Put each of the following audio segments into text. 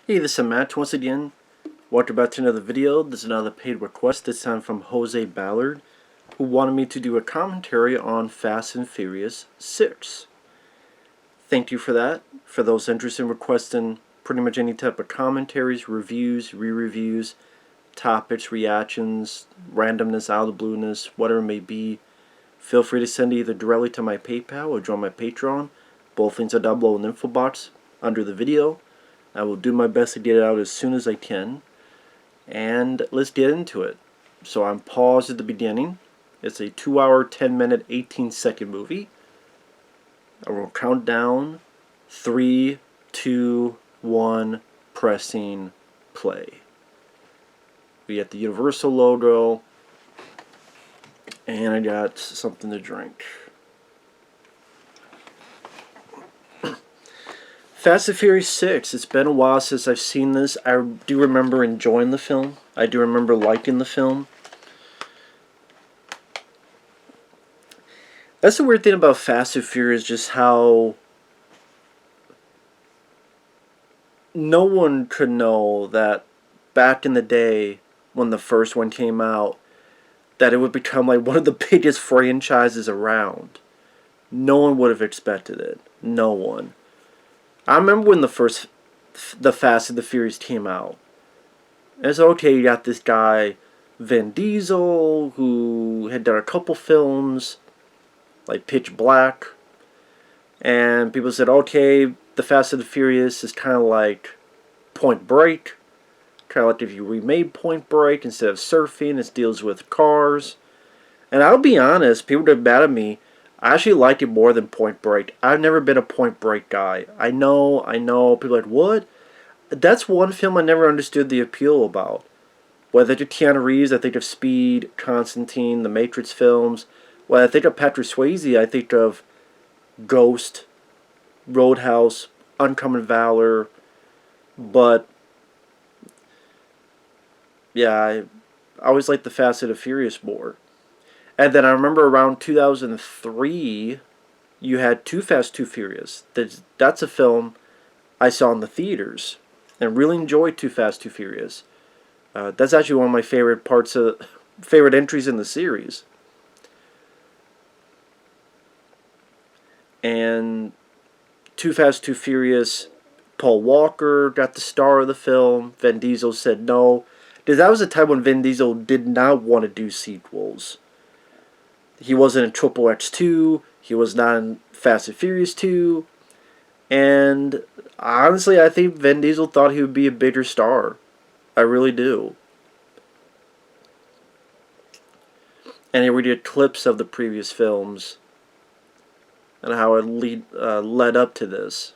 Hey, this is Matt once again. Welcome back to another video. This is another paid request, this time from Jose Ballard, who wanted me to do a commentary on Fast and Furious 6. Thank you for that. For those interested in requesting pretty much any type of commentaries, reviews, re-reviews, topics, reactions, randomness, out of the blueness, whatever it may be, feel free to send either directly to my PayPal or join my Patreon. Both links are down below in the info box under the video. I will do my best to get it out as soon as I can. And let's get into it. So I'm paused at the beginning. It's a 2 hour, 10 minute, 18-second movie. I will count down. 3, 2, 1, pressing play. We get the Universal logo. And I got something to drink. Fast and Furious 6. It's been a while since I've seen this. I do remember enjoying the film. I do remember liking the film. That's the weird thing about Fast and Furious, just how no one could know that back in the day when the first one came out, that it would become like one of the biggest franchises around. No one would have expected it. No one. I remember when the Fast and the Furious came out. And it's okay, you got this guy, Vin Diesel, who had done a couple films, like Pitch Black. And people said, okay, the Fast and the Furious is kind of like Point Break. Kind of like if you remade Point Break, instead of surfing, it deals with cars. And I'll be honest, people get mad at me. I actually like it more than Point Break. I've never been a Point Break guy. I know. People are like, what? That's one film I never understood the appeal about. When I think of Keanu Reeves, I think of Speed, Constantine, the Matrix films. When I think of Patrick Swayze, I think of Ghost, Roadhouse, Uncommon Valor. But, yeah, I always liked the Fast and the Furious more. And then I remember around 2003, you had Too Fast, Too Furious. That's a film I saw in the theaters and really enjoyed Too Fast, Too Furious. That's actually one of my favorite entries in the series. And Too Fast, Too Furious, Paul Walker got the star of the film. Vin Diesel said no. Because that was a time when Vin Diesel did not want to do sequels. He wasn't in Triple X 2. He was not in Fast and Furious 2. And honestly, I think Vin Diesel thought he would be a bigger star. I really do. And here we did clips of the previous films and how it led up to this.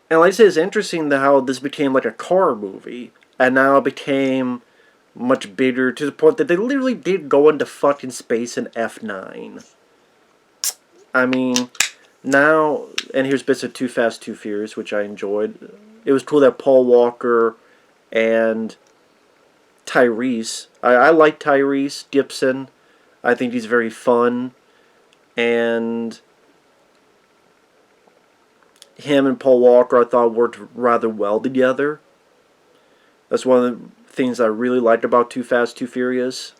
And like I said, it's interesting how this became like a car movie. And now it became much bigger to the point that they literally did go into fucking space in F9. I mean, now, and here's bits of Too Fast, Too Furious, which I enjoyed. It was cool that Paul Walker and Tyrese, I like Tyrese Gibson. I think he's very fun. And him and Paul Walker, I thought, worked rather well together. That's one of the things I really liked about Too Fast, Too Furious.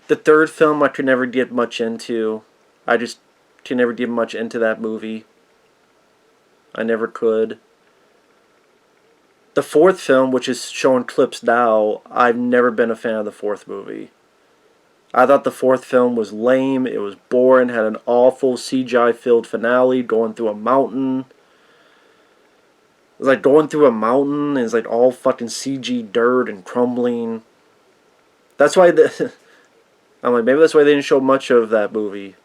The third film I could never get much into. I just could never get much into that movie. I never could. The fourth film, which is showing clips now, I've never been a fan of the fourth movie. I thought the fourth film was lame. It was boring. Had an awful CGI-filled finale going through a mountain. It's like going through a mountain, and it's like all fucking CG dirt and crumbling. That's why I'm like, maybe that's why they didn't show much of that movie.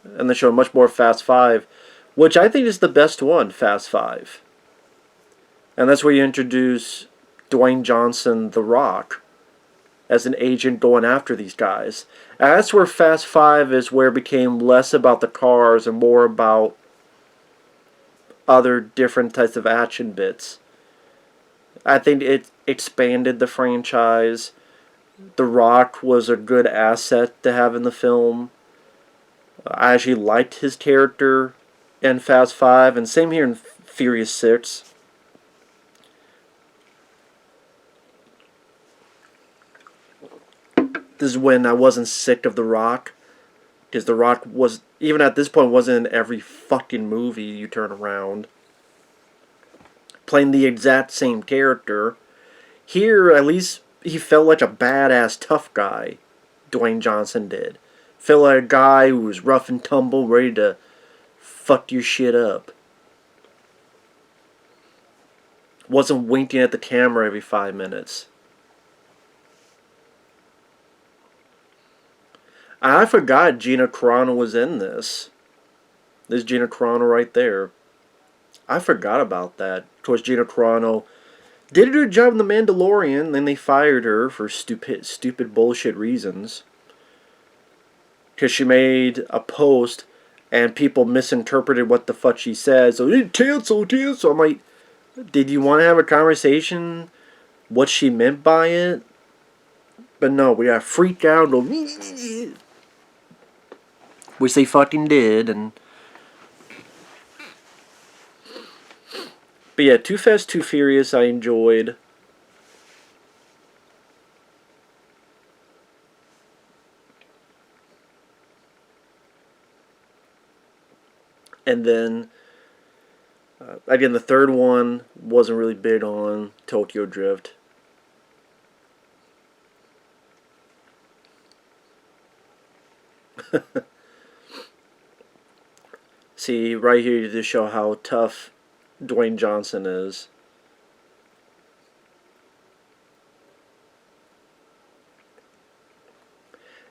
And they showed much more Fast 5, which I think is the best one, Fast 5. And that's where you introduce Dwayne Johnson, The Rock, as an agent going after these guys. And that's where Fast 5 is where it became less about the cars and more about other different types of action bits. I think it expanded the franchise. The Rock was a good asset to have in the film. I actually liked his character in Fast 5, and same here in Furious 6. This is when I wasn't sick of The Rock. Because The Rock was, even at this point, wasn't in every fucking movie you turn around. Playing the exact same character. Here, at least, he felt like a badass tough guy. Dwayne Johnson did. Felt like a guy who was rough and tumble, ready to fuck your shit up. Wasn't winking at the camera every 5 minutes. I forgot Gina Carano was in this. There's Gina Carano right there. I forgot about that. Of course, Gina Carano did a good job in The Mandalorian, then they fired her for stupid bullshit reasons. Because she made a post and people misinterpreted what the fuck she said. So, cancel. I'm like, did you want to have a conversation? What she meant by it? But no, we got freaked out. Which they fucking did. But yeah, Too Fast, Too Furious I enjoyed. And then, again, the third one wasn't really big on Tokyo Drift. See, right here to show how tough Dwayne Johnson is.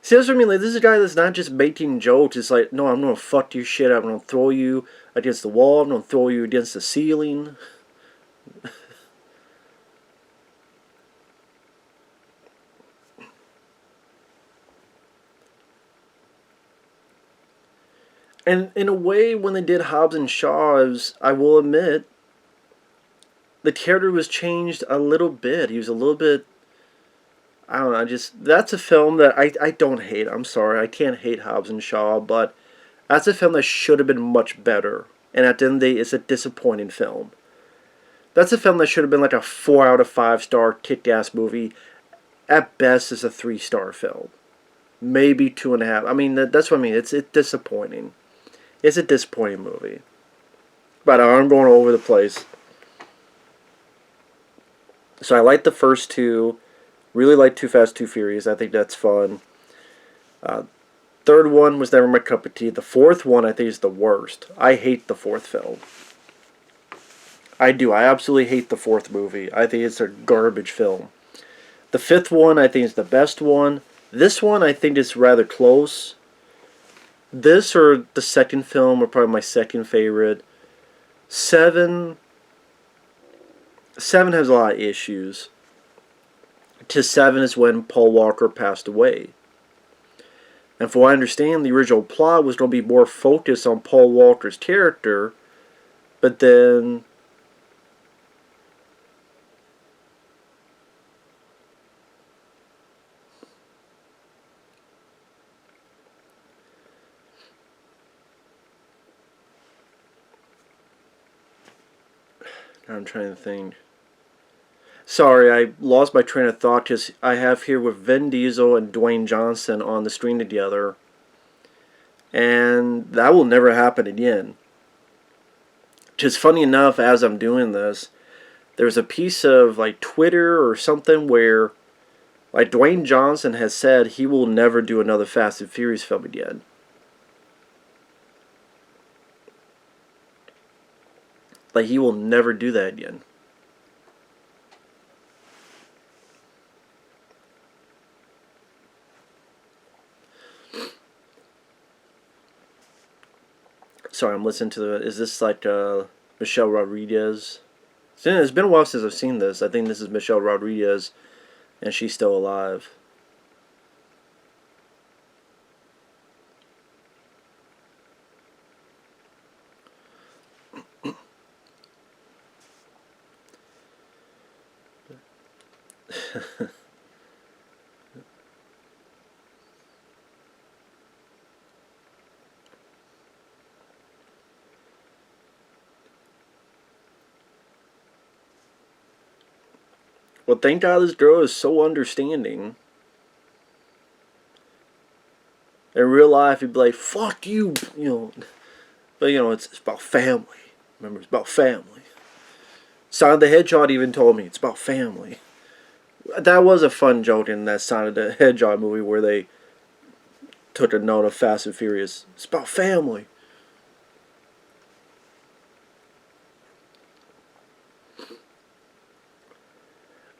See, that's what I mean. Like, this is a guy that's not just making jokes. It's like, no, I'm gonna fuck your shit up. I'm gonna throw you against the wall. I'm gonna throw you against the ceiling. And in a way, when they did Hobbs and Shaw, I will admit, the character was changed a little bit. He was a little bit, I don't know, that's a film that I don't hate. I'm sorry, I can't hate Hobbs and Shaw, but that's a film that should have been much better. And at the end of the day, it's a disappointing film. That's a film that should have been like a 4 out of 5 star kick-ass movie. At best, it's a 3-star film. Maybe 2.5. I mean, that's what I mean. It's disappointing. It's a disappointing movie. But I'm going all over the place. So I like the first two. Really like Too Fast, Too Furious. I think that's fun. Third one was never my cup of tea. The fourth one I think is the worst. I hate the fourth film. I do. I absolutely hate the fourth movie. I think it's a garbage film. The fifth one I think is the best one. This one I think is rather close. This or the second film are probably my second favorite. 7 has a lot of issues. To 7 is when Paul Walker passed away. And from what I understand, the original plot was going to be more focused on Paul Walker's character, but then I'm trying to think. Sorry, I lost my train of thought because I have here with Vin Diesel and Dwayne Johnson on the screen together. And that will never happen again. Just funny enough, as I'm doing this, there's a piece of like Twitter or something where like Dwayne Johnson has said he will never do another Fast and Furious film again. Like, he will never do that again. Sorry, I'm listening to the... Is this like Michelle Rodriguez? It's been a while since I've seen this. I think this is Michelle Rodriguez, and she's still alive. Well, thank God this girl is so understanding. In real life, he'd be like, fuck you, you know. But, you know, it's about family. Remember, it's about family. Sonic the Hedgehog even told me it's about family. That was a fun joke in that Sonic the Hedgehog movie where they took a note of Fast and Furious. It's about family.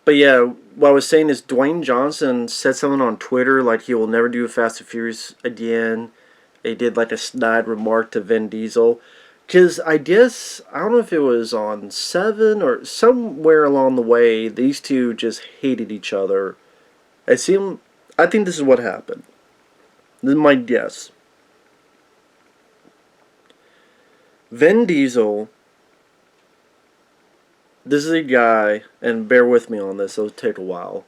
But yeah, what I was saying is Dwayne Johnson said something on Twitter like he will never do a Fast and Furious again. They did like a snide remark to Vin Diesel. Because I guess, I don't know if it was on 7 or somewhere along the way, these two just hated each other. I think this is what happened. This is my guess. Vin Diesel, this is a guy, and bear with me on this, it'll take a while.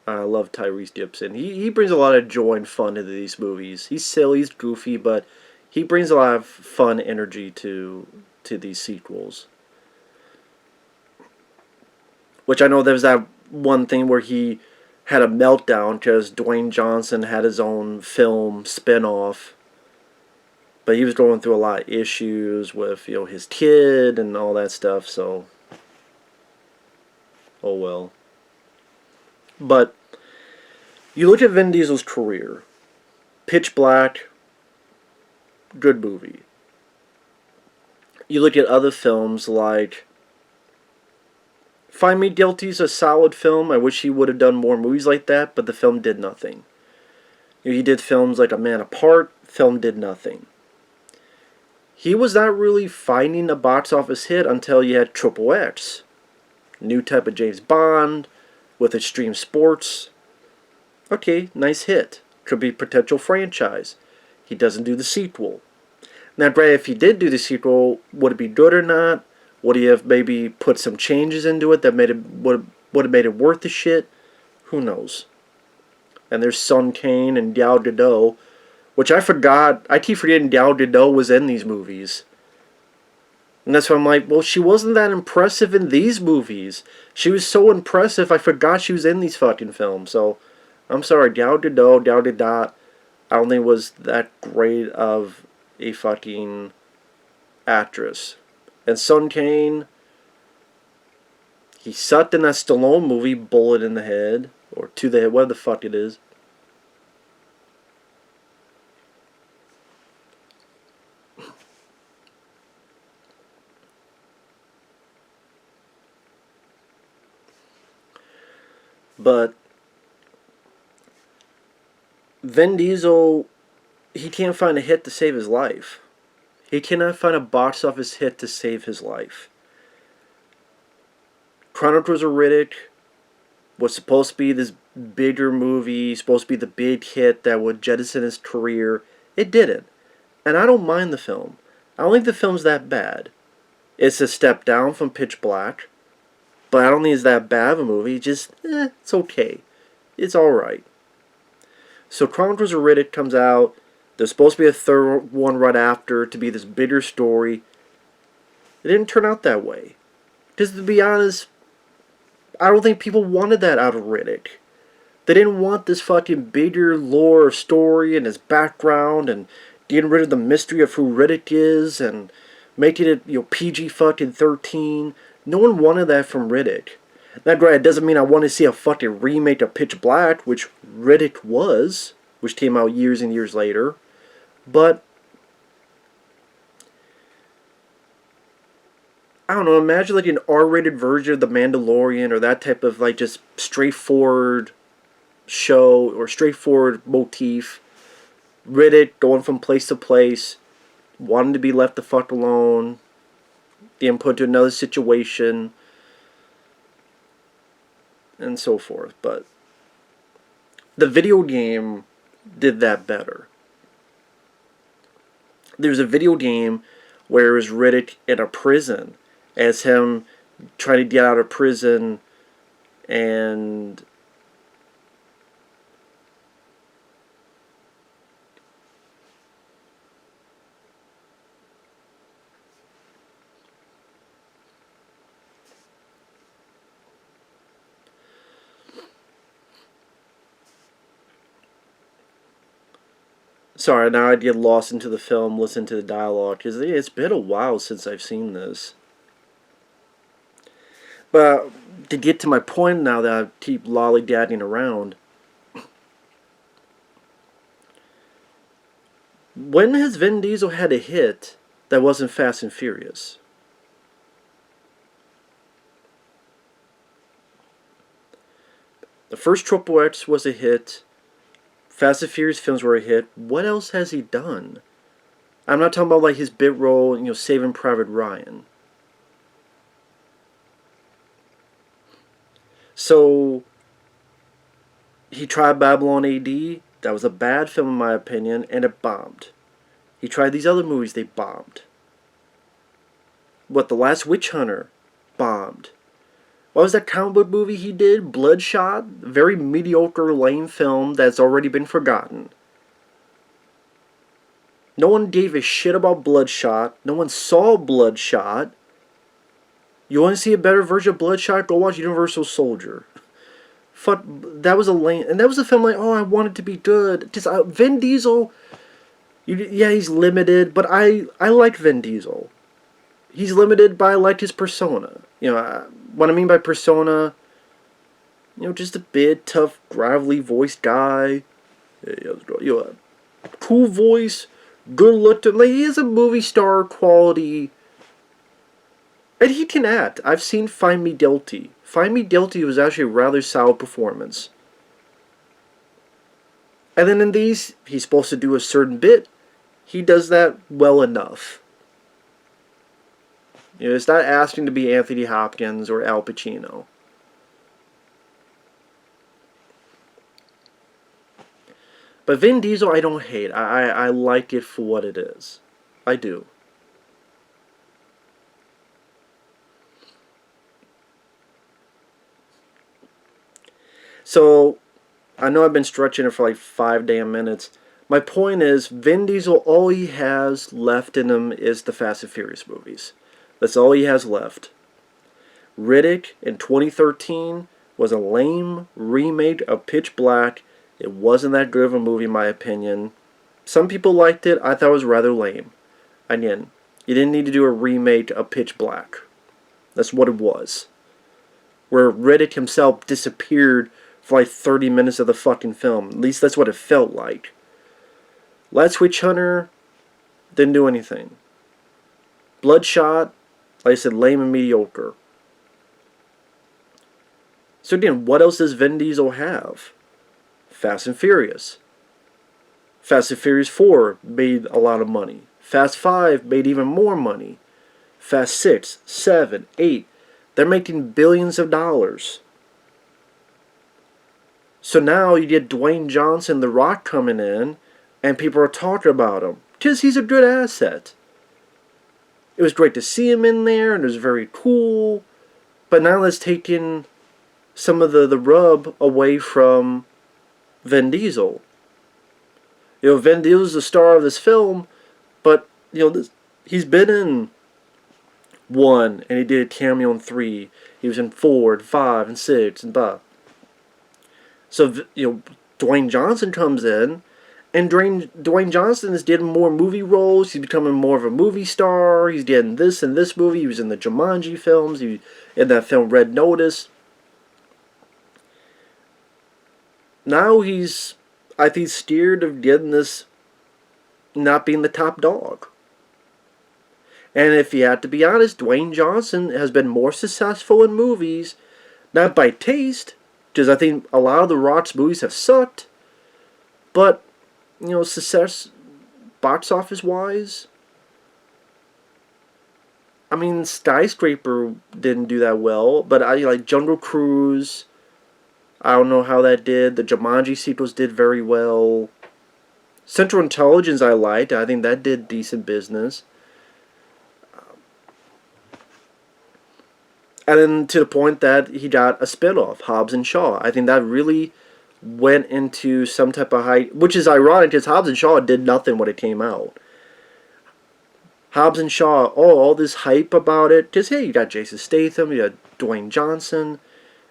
I love Tyrese Gibson. He brings a lot of joy and fun into these movies. He's silly, he's goofy, but he brings a lot of fun energy to these sequels. Which I know there was that one thing where he had a meltdown because Dwayne Johnson had his own film spin-off. But he was going through a lot of issues with, you know, his kid and all that stuff, so oh well. But you look at Vin Diesel's career. Pitch Black, good movie. You look at other films like Find Me Guilty is a solid film. I wish he would have done more movies like that, but the film did nothing. You know, he did films like A Man Apart, film did nothing. He was not really finding a box office hit until you had Triple X. New type of James Bond with extreme sports. Okay, nice hit. Could be potential franchise. He doesn't do the sequel. Now, Brad, if he did do the sequel, would it be good or not? Would he have maybe put some changes into it that would have made it worth the shit? Who knows? And there's Sun Kane and Gal Gadot, which I forgot. I keep forgetting Gal Gadot was in these movies. And that's why I'm like, well, she wasn't that impressive in these movies. She was so impressive, I forgot she was in these fucking films. So, I'm sorry, Gal Gadot, I don't think was that great of a fucking actress. And Sun Kane, he sucked in that Stallone movie, Bullet in the Head, or To the Head, whatever the fuck it is. But Vin Diesel, he can't find a hit to save his life. He cannot find a box office hit to save his life. Chronicles of Riddick was supposed to be this bigger movie, supposed to be the big hit that would jettison his career. It didn't. And I don't mind the film. I don't think the film's that bad. It's a step down from Pitch Black, but I don't think it's that bad of a movie. Just, it's okay. It's alright. So Chronicles of Riddick comes out. There's supposed to be a third one right after to be this bigger story. It didn't turn out that way. Because to be honest, I don't think people wanted that out of Riddick. They didn't want this fucking bigger lore story and his background and getting rid of the mystery of who Riddick is and making it, you know, PG fucking 13. No one wanted that from Riddick. Now, granted, it doesn't mean I want to see a fucking remake of Pitch Black, which Riddick was, which came out years and years later. But I don't know, imagine like an R-rated version of The Mandalorian or that type of like just straightforward show or straightforward motif. Riddick going from place to place, wanting to be left the fuck alone, being put to another situation, and so forth. But the video game did that better. There's a video game where it was Riddick in a prison as him trying to get out of prison and Sorry, now I get lost into the film, listen to the dialogue, because it's been a while since I've seen this. But to get to my point now that I keep lollygagging around, when has Vin Diesel had a hit that wasn't Fast and Furious? The first Triple X was a hit. Fast and Furious films were a hit. What else has he done? I'm not talking about like his bit role, Saving Private Ryan. So he tried Babylon AD. That was a bad film in my opinion, and it bombed. He tried these other movies, they bombed. What, The Last Witch Hunter? Bombed. What was that comic book movie he did? Bloodshot? Very mediocre, lame film that's already been forgotten. No one gave a shit about Bloodshot. No one saw Bloodshot. You want to see a better version of Bloodshot? Go watch Universal Soldier. Fuck, that was a lame... And that was a film like, oh, I want it to be good. Just Vin Diesel... Yeah, he's limited, but I like Vin Diesel. He's limited, but I like his persona. What I mean by persona, just a big, tough, gravelly voiced guy. Cool voice, good looking. Like, he has a movie star quality. And he can act. I've seen Find Me Guilty. Find Me Guilty was actually a rather solid performance. And then in these, he's supposed to do a certain bit. He does that well enough. It's not asking to be Anthony Hopkins or Al Pacino. But Vin Diesel, I don't hate. I like it for what it is. I do. So, I know I've been stretching it for like 5 damn minutes. My point is, Vin Diesel, all he has left in him is the Fast and Furious movies. That's all he has left. Riddick in 2013 was a lame remake of Pitch Black. It wasn't that good of a movie in my opinion. Some people liked it. I thought it was rather lame. Again, you didn't need to do a remake of Pitch Black. That's what it was. Where Riddick himself disappeared for like 30 minutes of the fucking film. At least that's what it felt like. Last Witch Hunter didn't do anything. Bloodshot, like I said, lame and mediocre. So again, what else does Vin Diesel have? Fast and Furious. Fast and Furious 4 made a lot of money. Fast 5 made even more money. Fast 6, 7, 8. They're making billions of dollars. So now you get Dwayne Johnson, The Rock coming in, and people are talking about him. Because he's a good asset. It was great to see him in there, and it was very cool. But now that's taking some of the rub away from Vin Diesel. Vin Diesel's the star of this film, but, he's been in 1, and he did a cameo in 3. He was in 4, and 5, and 6, and blah. So, Dwayne Johnson comes in, and Dwayne Johnson is getting more movie roles. He's becoming more of a movie star. He's getting this and this movie. He was in the Jumanji films. He was in that film Red Notice. Now he's, I think, scared of getting this, not being the top dog. And if you have to be honest, Dwayne Johnson has been more successful in movies, not by taste, because I think a lot of The Rock's movies have sucked, but, success, box office wise. I mean, Skyscraper didn't do that well, but I like Jungle Cruise. I don't know how that did. The Jumanji sequels did very well. Central Intelligence I liked. I think that did decent business. And then to the point that he got a spinoff, Hobbs and Shaw. I think that really went into some type of hype, which is ironic because Hobbs and Shaw did nothing when it came out. Hobbs and Shaw, all this hype about it. Because, hey, you got Jason Statham, you got Dwayne Johnson.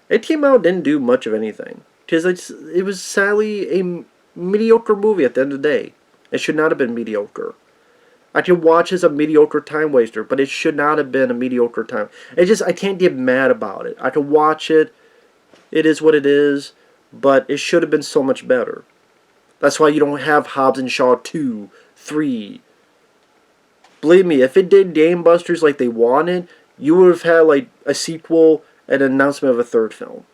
It came out, didn't do much of anything. Because it was sadly a mediocre movie at the end of the day. It should not have been mediocre. I can watch as a mediocre time waster, but it should not have been a mediocre time. I can't get mad about it. I can watch it. It is what it is, but it should have been so much better. That's why you don't have Hobbs and Shaw 2, 3. Believe me, if it did gangbusters like they wanted, you would have had like a sequel and an announcement of a third film.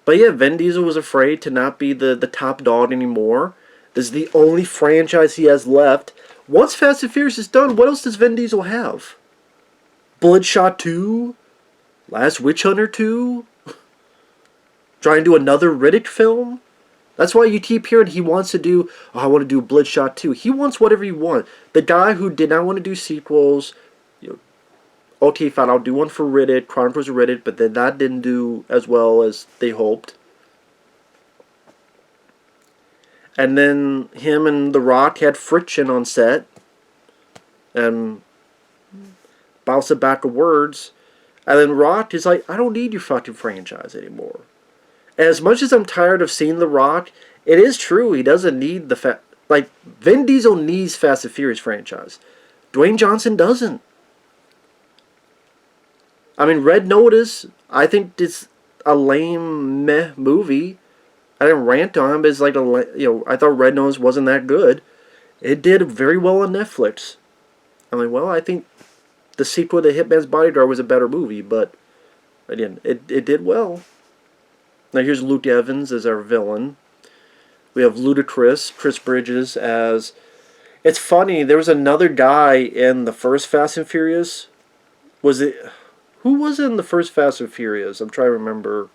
But yeah, Vin Diesel was afraid to not be the top dog anymore. This is the only franchise he has left. Once Fast and Furious is done, what else does Vin Diesel have? Bloodshot 2? Last Witch Hunter 2? Trying to do another Riddick film? That's why you keep hearing he wants to do, oh, I want to do Bloodshot 2. He wants whatever he wants. The guy who did not want to do sequels, okay, fine, I'll do one for Riddick, Chronicles of Riddick, but then that didn't do as well as they hoped. And then him and The Rock had friction on set. And bounced back of words. And then Rock is like, I don't need your fucking franchise anymore. And as much as I'm tired of seeing The Rock, it is true, he doesn't need the like, Vin Diesel needs Fast and Furious franchise. Dwayne Johnson doesn't. I mean, Red Notice, I think it's a lame meh movie. I didn't rant on it, but it's like I thought Red Notice wasn't that good. It did very well on Netflix. I'm like, well, I think the sequel to Hitman's Bodyguard was a better movie, but again, it did well. Now here's Luke Evans as our villain. We have Ludacris, Chris Bridges as... It's funny, there was another guy in the first Fast and Furious. Who was in the first Fast and Furious? I'm trying to remember.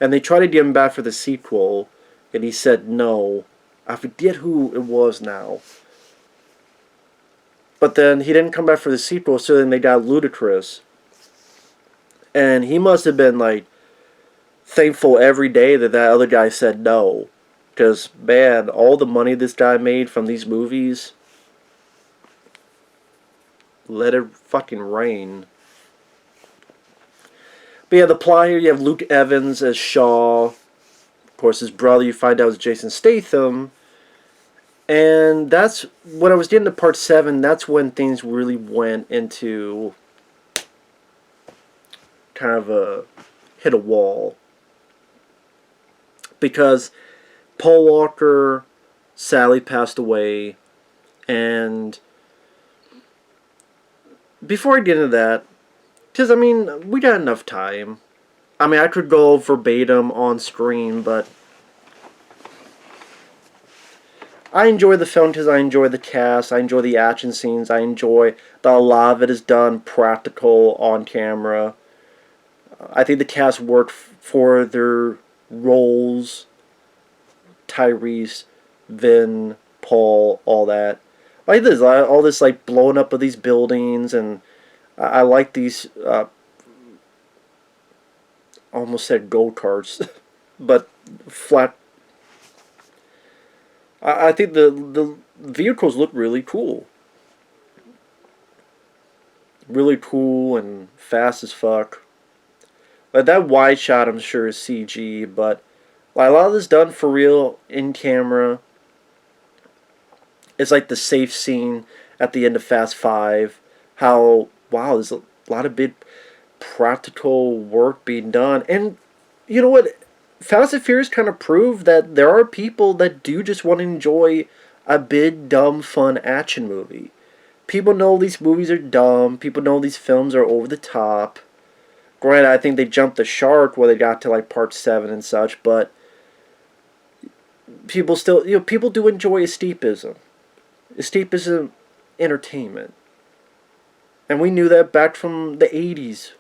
And they tried to get him back for the sequel, and he said no. I forget who it was now. But then he didn't come back for the sequel, so then they got Ludacris. And he must have been, like, thankful every day that other guy said no. Because, man, all the money this guy made from these movies, let it fucking rain. But yeah, the plot here, you have Luke Evans as Shaw. Of course, his brother, you find out, is Jason Statham. And that's, when I was getting to part 7, that's when things really went into kind of hit a wall. Because Paul Walker sadly passed away. And before I get into that, because, I mean, we got enough time. I mean, I could go verbatim on screen, but I enjoy the film because I enjoy the cast, I enjoy the action scenes, I enjoy that a lot of it is done practical on camera. I think the cast worked for their roles. Tyrese, Vin, Paul, all that. Like this, all this like blowing up of these buildings, and I like these, almost said go-karts, but flat. I think the vehicles look really cool. Really cool and fast as fuck. Like that wide shot I'm sure is CG, but like, a lot of this done for real in camera. It's like the safe scene at the end of Fast 5. How, wow, there's a lot of big practical work being done. And you know what? Fast and Furious kind of proved that there are people that do just want to enjoy a big, dumb, fun action movie. People know these movies are dumb. People know these films are over the top. Granted, I think they jumped the shark where they got to like part 7 and such, but people still, people do enjoy escapism. Escapism entertainment. And we knew that back from the 80s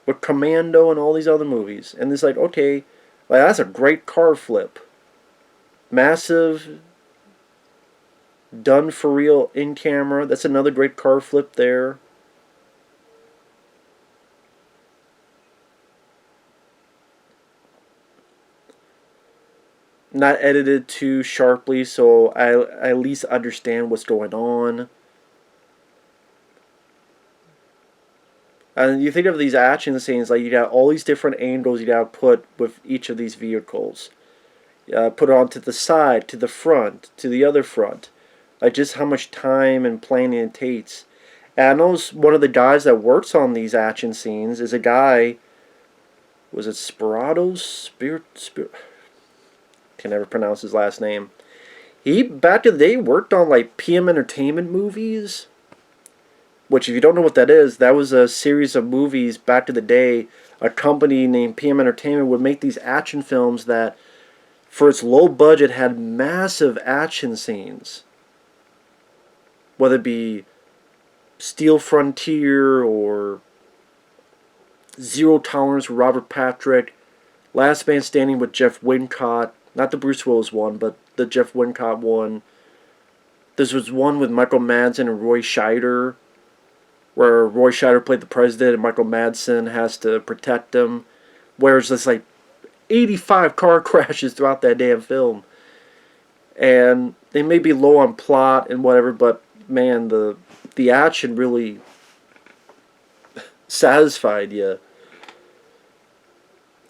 with Commando and all these other movies. And it's like, okay, like that's a great car flip. Massive, done for real in camera. That's another great car flip there. Not edited too sharply, so I at least understand what's going on. And you think of these action scenes, like you got all these different angles you got to put with each of these vehicles. Put it on to the side, to the front, to the other front. Like just how much time and planning it takes. And I know one of the guys that works on these action scenes is a guy. Was it Spiratos? Spirit. Can never pronounce his last name. He back in the day worked on like PM Entertainment movies. Which, if you don't know what that is, that was a series of movies back in the day. A company named PM Entertainment would make these action films that, for its low budget, had massive action scenes. Whether it be Steel Frontier or Zero Tolerance with Robert Patrick, Last Man Standing with Jeff Wincott, not the Bruce Willis one, but the Jeff Wincott one. This was one with Michael Madsen and Roy Scheider, where Roy Scheider played the president and Michael Madsen has to protect him. Whereas there's like 85 car crashes throughout that damn film. And they may be low on plot and whatever, but man, the action really satisfied you.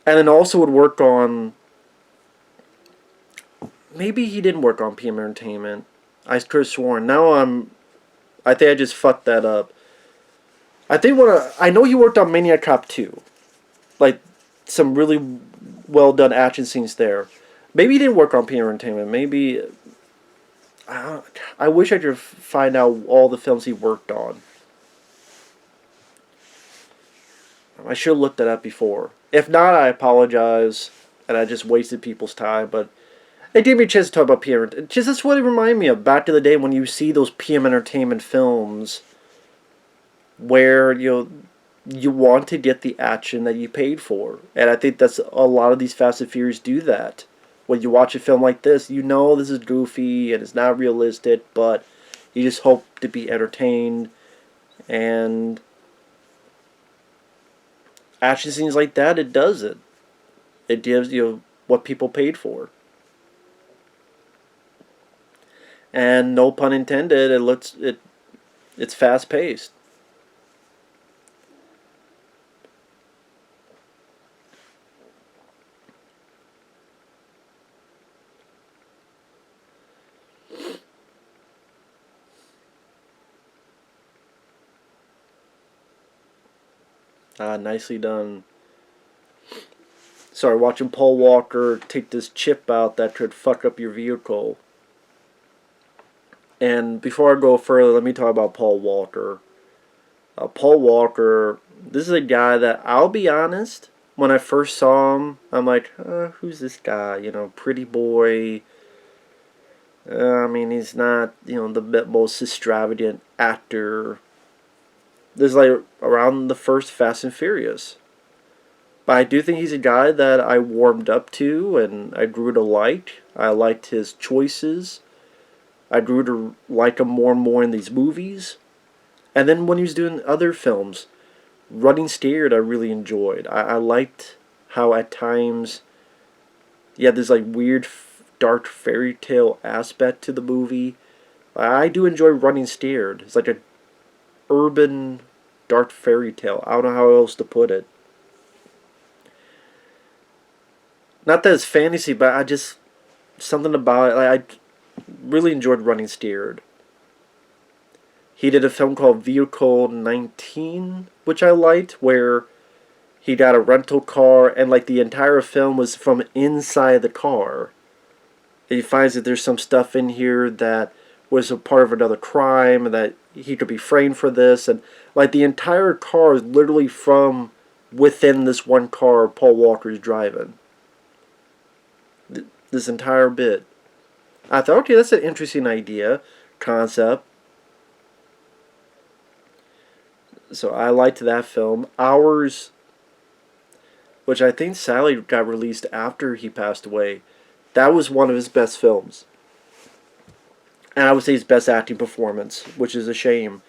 And then also would work on... Maybe he didn't work on PM Entertainment. I could have sworn. I think I just fucked that up. I know he worked on Maniac Cop 2. Like, some really well done action scenes there. Maybe he didn't work on PM Entertainment. Maybe... I wish I could find out all the films he worked on. I should have looked that up before. If not, I apologize, and I just wasted people's time, but it gave me a chance to talk about PM Entertainment. Just that's what it reminded me of back in the day when you see those PM Entertainment films where, you want to get the action that you paid for. And I think that's a lot of these Fast and Furious do that. When you watch a film like this, you know this is goofy and it's not realistic, but you just hope to be entertained. And action scenes like that, it does it. It gives you what people paid for. And no pun intended, it's fast paced. Nicely done. Sorry, watching Paul Walker take this chip out that could fuck up your vehicle. And before I go further, let me talk about Paul Walker. Paul Walker, this is a guy that, I'll be honest, when I first saw him, I'm like, who's this guy? Pretty boy. He's not, the most extravagant actor. This is like around the first Fast and Furious. But I do think he's a guy that I warmed up to and I grew to like. I liked his choices. I grew to like him more and more in these movies. And then when he was doing other films, Running Scared I really enjoyed. I liked how at times he had this like weird dark fairy tale aspect to the movie. I do enjoy Running Scared. It's like a urban dark fairy tale. I don't know how else to put it. Not that it's fantasy, but I just... something about it. I really enjoyed Running Scared. He did a film called Vehicle 19, which I liked, where he got a rental car, and like the entire film was from inside the car. And he finds that there's some stuff in here that was a part of another crime, and that he could be framed for this, and like the entire car is literally from within this one car Paul Walker's driving. This entire bit. I thought, okay, that's an interesting idea, concept. So I liked that film. Hours, which I think sadly got released after he passed away. That was one of his best films. And I would say his best acting performance, which is a shame.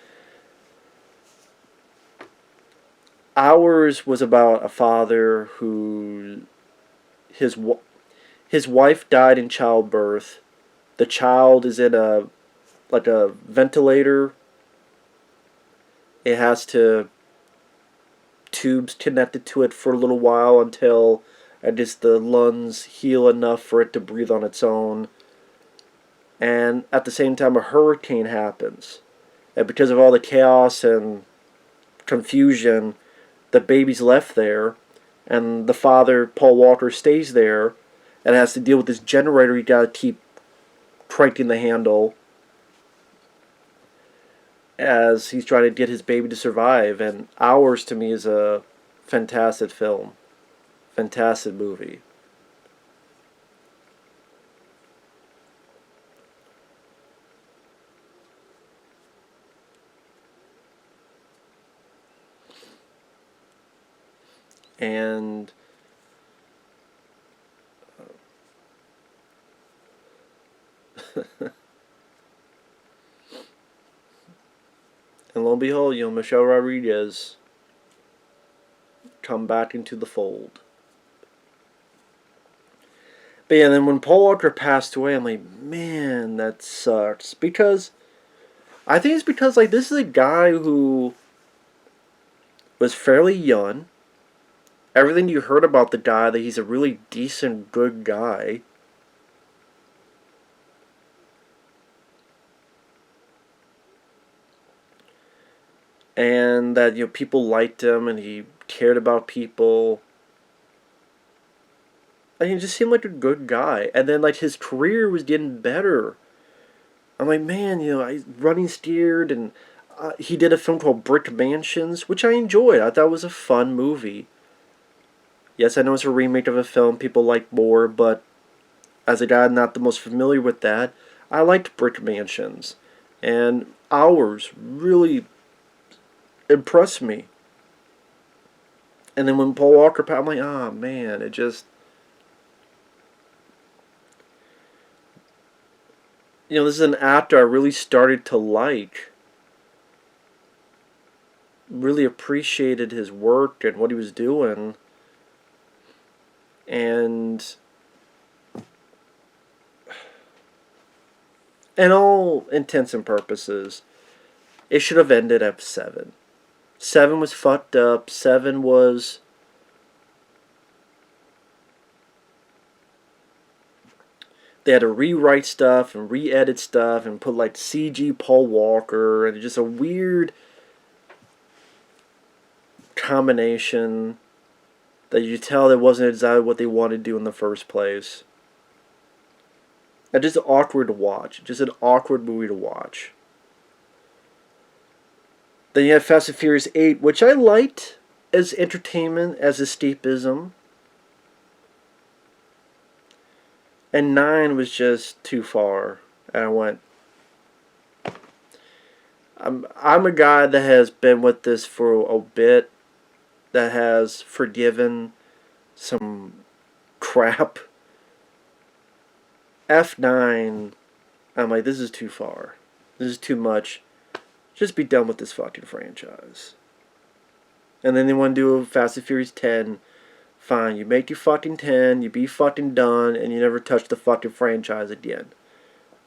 Hours was about a father who... His wife died in childbirth. The child is in a ventilator. It has tubes connected to it for a little while until and just the lungs heal enough for it to breathe on its own. And at the same time, a hurricane happens. And because of all the chaos and confusion, the baby's left there, and the father, Paul Walker, stays there and has to deal with this generator he gotta keep cranking the handle as he's trying to get his baby to survive. And Hours, to me, is a fantastic film. Fantastic movie. And and lo and behold, Michelle Rodriguez come back into the fold. But yeah, then when Paul Walker passed away, I'm like, man, that sucks. Because I think it's because like this is a guy who was fairly young. Everything you heard about the guy, that he's a really decent, good guy. And that people liked him and he cared about people. And he just seemed like a good guy. And then like his career was getting better. I'm like, man, I running scared, and he did a film called Brick Mansions, which I enjoyed. I thought it was a fun movie. Yes, I know it's a remake of a film people like more, but as a guy not the most familiar with that, I liked Brick Mansions. And Hours really impressed me. And then when Paul Walker passed, I'm like, ah, man, it just... this is an actor I really started to like. Really appreciated his work and what he was doing. And in all intents and purposes, it should have ended at 7. 7 was fucked up. 7 was... They had to rewrite stuff and re-edit stuff and put like CG Paul Walker, and just a weird combination that you tell that wasn't exactly what they wanted to do in the first place. And just awkward to watch. Just an awkward movie to watch. Then you have Fast and Furious 8, which I liked as entertainment, as escapism. And 9 was just too far. And I went... I'm a guy that has been with this for a bit, that has forgiven some crap. F9, I'm like, this is too far. This is too much. Just be done with this fucking franchise. And then they want to do Fast and Furious 10. Fine, you make your fucking 10, you be fucking done, and you never touch the fucking franchise again.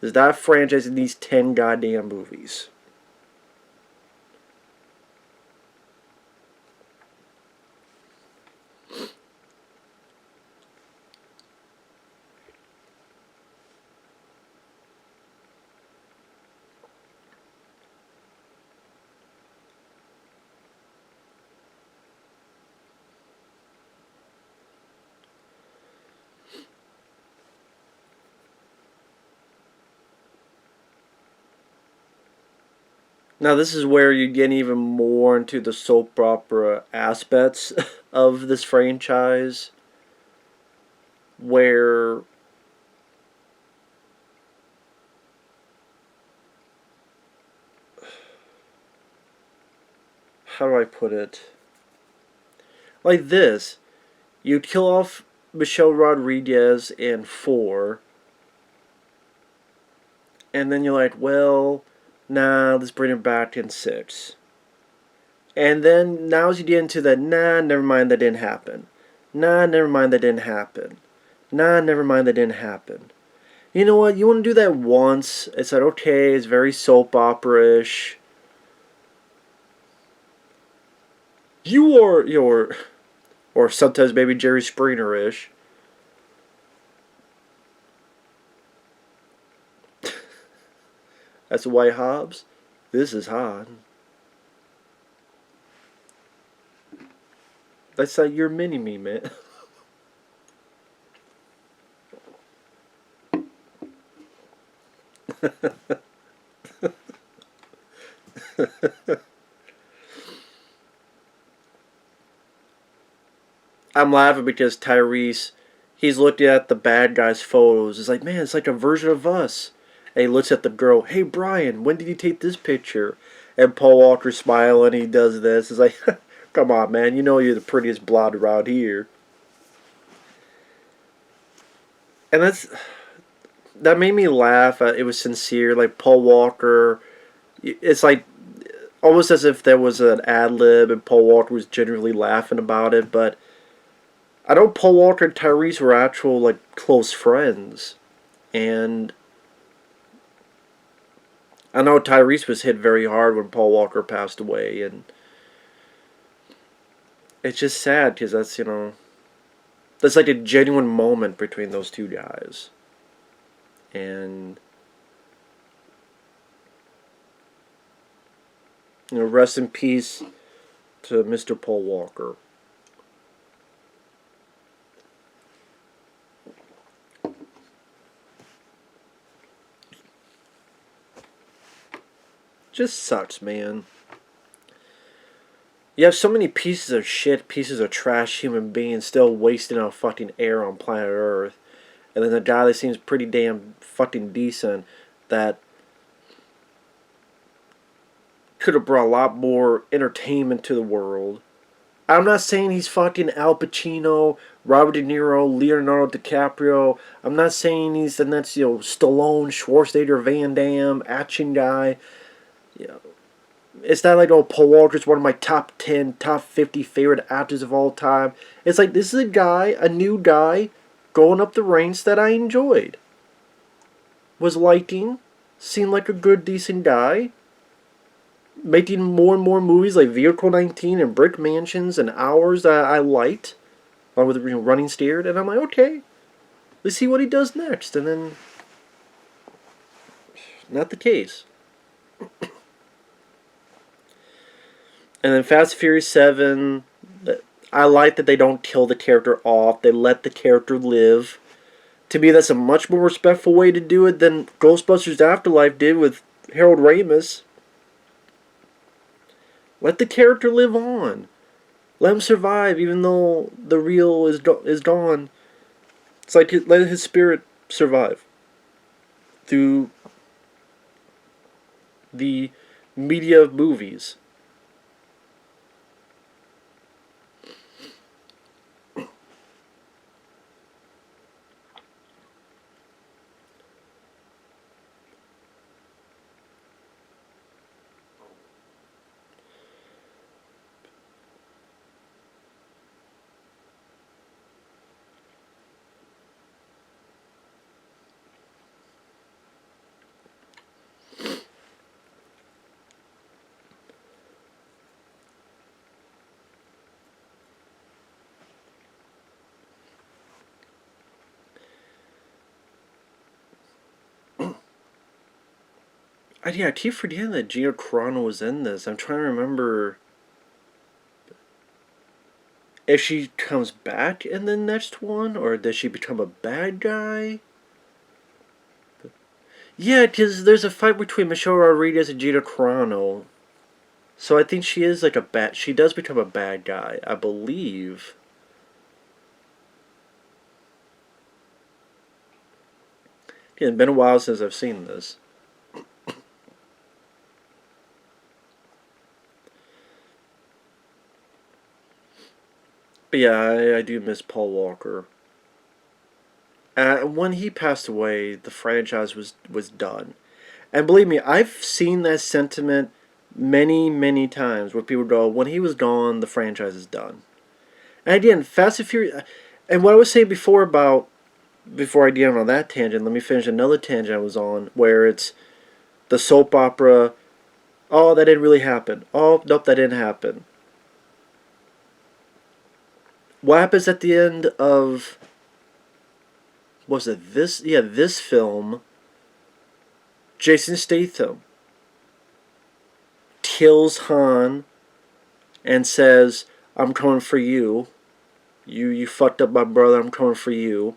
There's that franchise in these 10 goddamn movies. Now this is where you get even more into the soap opera aspects of this franchise, where how do I put it? Like this, you kill off Michelle Rodriguez in 4, and then you're like, well, nah, let's bring it back in 6. And then now as you get into that, nah, never mind, that didn't happen. Nah, never mind, that didn't happen. Nah, never mind, that didn't happen. You know what? You want to do that once. It's like, okay, it's very soap opera-ish. Or sometimes maybe Jerry Springer-ish. That's the White Hobbs. This is hot. That's like your mini-me, man. I'm laughing because Tyrese, he's looking at the bad guy's photos. It's like, man, it's like a version of us. And he looks at the girl. Hey, Brian, when did you take this picture? And Paul Walker's smiling. He does this. It's like, come on, man. You know you're the prettiest blonde around here. And that made me laugh. It was sincere. Like Paul Walker, it's like almost as if there was an ad lib and Paul Walker was genuinely laughing about it. But I know Paul Walker and Tyrese were actual like close friends, and I know Tyrese was hit very hard when Paul Walker passed away, and it's just sad because that's like a genuine moment between those two guys, and rest in peace to Mr. Paul Walker. Just sucks, man. You have so many pieces of shit, pieces of trash human beings still wasting our fucking air on planet Earth. And then a guy that seems pretty damn fucking decent that could have brought a lot more entertainment to the world. I'm not saying he's fucking Al Pacino, Robert De Niro, Leonardo DiCaprio. I'm not saying he's the next, Stallone, Schwarzenegger, Van Damme, action guy. It's not like, Paul Walker's one of my top 10, top 50 favorite actors of all time. It's like, this is a new guy, going up the ranks that I enjoyed. Was liking, seemed like a good, decent guy. Making more and more movies like Vehicle 19 and Brick Mansions and Hours that I liked. Along with Running Scared. And I'm like, okay, let's see what he does next. And then, not the case. And then Fast and Furious 7, I like that they don't kill the character off. They let the character live. To me, that's a much more respectful way to do it than Ghostbusters Afterlife did with Harold Ramis. Let the character live on. Let him survive even though the real is gone. It's like let his spirit survive. Through the media of movies. I keep forgetting that Gina Carano was in this. I'm trying to remember if she comes back in the next one, or does she become a bad guy? Yeah, because there's a fight between Michelle Rodriguez and Gina Carano. So I think she is like she does become a bad guy, I believe. Yeah, it's been a while since I've seen this. But yeah, I do miss Paul Walker. When he passed away, the franchise was done. And believe me, I've seen that sentiment many, many times where people go, when he was gone, the franchise is done. And again, Fast and Furious... And what I was saying before I get on that tangent, let me finish another tangent I was on, where it's the soap opera, oh, that didn't really happen. Oh, nope, that didn't happen. What happens at the end of... Was it this? Yeah, this film. Jason Statham kills Han and says, I'm coming for you. You fucked up my brother, I'm coming for you.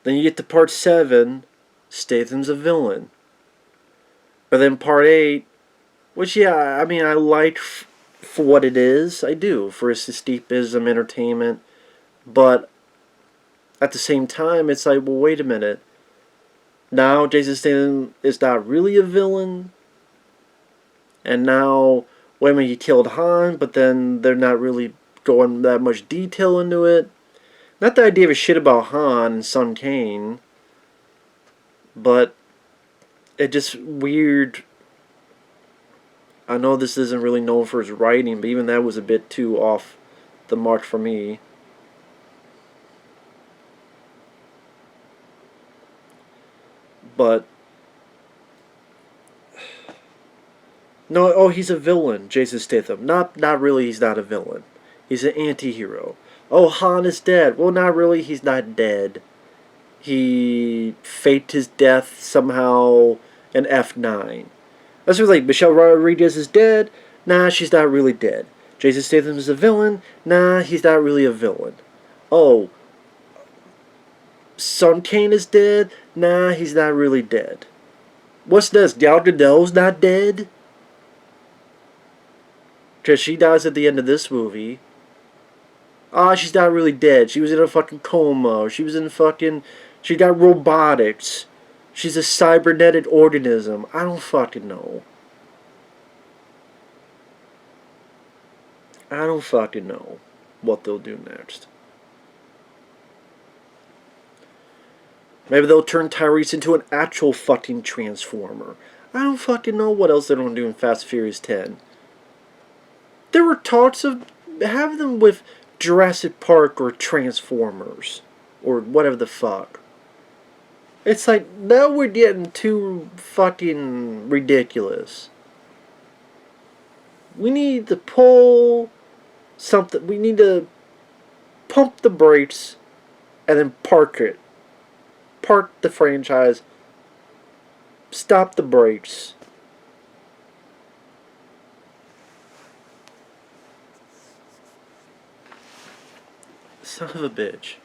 Then you get to part 7, Statham's a villain. But then part 8, which, yeah, I mean, I like for what it is. I do, for its escapism, entertainment. But at the same time, it's like, well, wait a minute. Now Jason Statham is not really a villain. And now, wait a minute, you killed Han, but then they're not really going that much detail into it. Not that I gave a shit about Han and Son Kane, but it just weird. I know this isn't really known for his writing, but even that was a bit too off the mark for me. But no, oh, he's a villain, Jason Statham. Not really. He's not a villain. He's an anti-hero. Oh, Han is dead. Well, not really. He's not dead. He faked his death somehow in F9. That's like Michelle Rodriguez is dead. Nah, she's not really dead. Jason Statham is a villain. Nah, he's not really a villain. Oh, Son Kane is dead. Nah, he's not really dead. What's this? Gal Gadot's not dead? Because she dies at the end of this movie. Ah, she's not really dead. She was in a fucking coma. She was in fucking... She got robotics. She's a cybernetic organism. I don't fucking know. I don't fucking know what they'll do next. Maybe they'll turn Tyrese into an actual fucking Transformer. I don't fucking know what else they're going to do in Fast and Furious 10. There were talks of having them with Jurassic Park or Transformers. Or whatever the fuck. It's like, now we're getting too fucking ridiculous. We need to pull something. We need to pump the brakes and then park it. Park the franchise. Stop the brakes. Son of a bitch.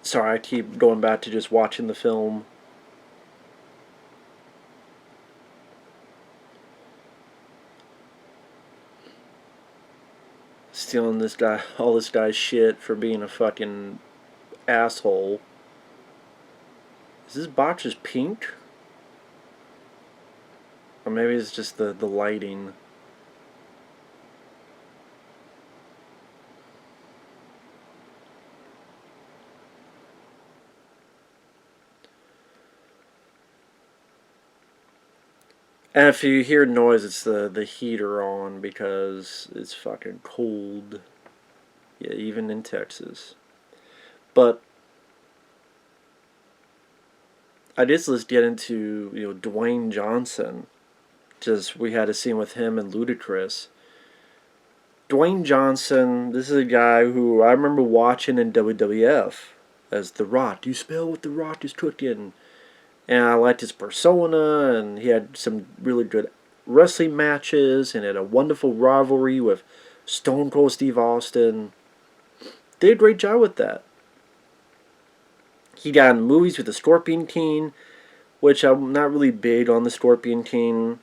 Sorry, I keep going back to just watching the film. Stealing this guy, all this guy's shit for being a fucking asshole. Is this box just pink? Or maybe it's just the lighting. And if you hear noise, it's the heater on because it's fucking cold. Yeah, even in Texas. But I just let's get into, Dwayne Johnson. Just we had a scene with him and Ludacris. Dwayne Johnson, this is a guy who I remember watching in WWF as The Rock. Do you smell what The Rock is cooking? And I liked his persona, and he had some really good wrestling matches, and had a wonderful rivalry with Stone Cold Steve Austin. Did a great job with that. He got in movies with the Scorpion King, which I'm not really big on the Scorpion King.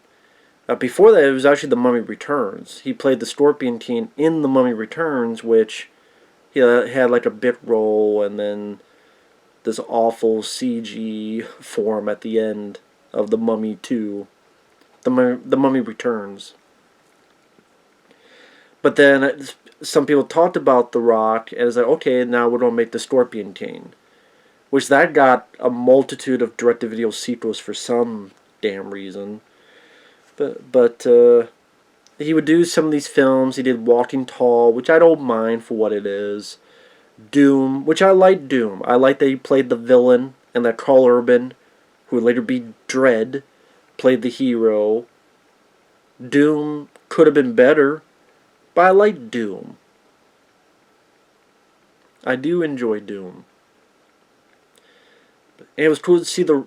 Before that, it was actually The Mummy Returns. He played the Scorpion King in The Mummy Returns, which he had like a bit role, and then this awful CG form at the end of The Mummy 2. The Mummy Returns. But then, some people talked about The Rock, and it's like, okay, now we're gonna make the Scorpion King, which that got a multitude of direct-to-video sequels for some damn reason. But he would do some of these films. He did Walking Tall, which I don't mind for what it is. Doom, which I like Doom. I like that he played the villain, and that Carl Urban, who would later be Dredd, played the hero. Doom could have been better, but I like Doom. I do enjoy Doom. And it was cool to see the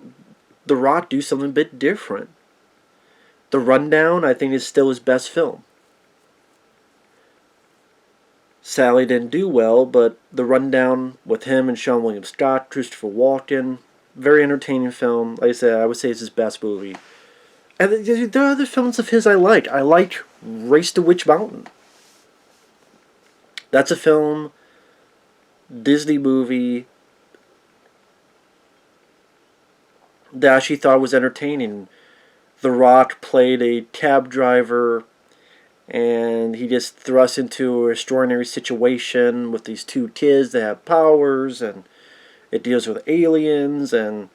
Rock do something a bit different. The Rundown, I think, is still his best film. Sally didn't do well, but The Rundown with him and Sean William Scott, Christopher Walken, very entertaining film. Like I said, I would say it's his best movie. And there are other films of his I like. I like Race to Witch Mountain. That's a film, Disney movie, that I actually thought was entertaining. The Rock played a cab driver, and he just thrust into an extraordinary situation with these two kids that have powers, and it deals with aliens, and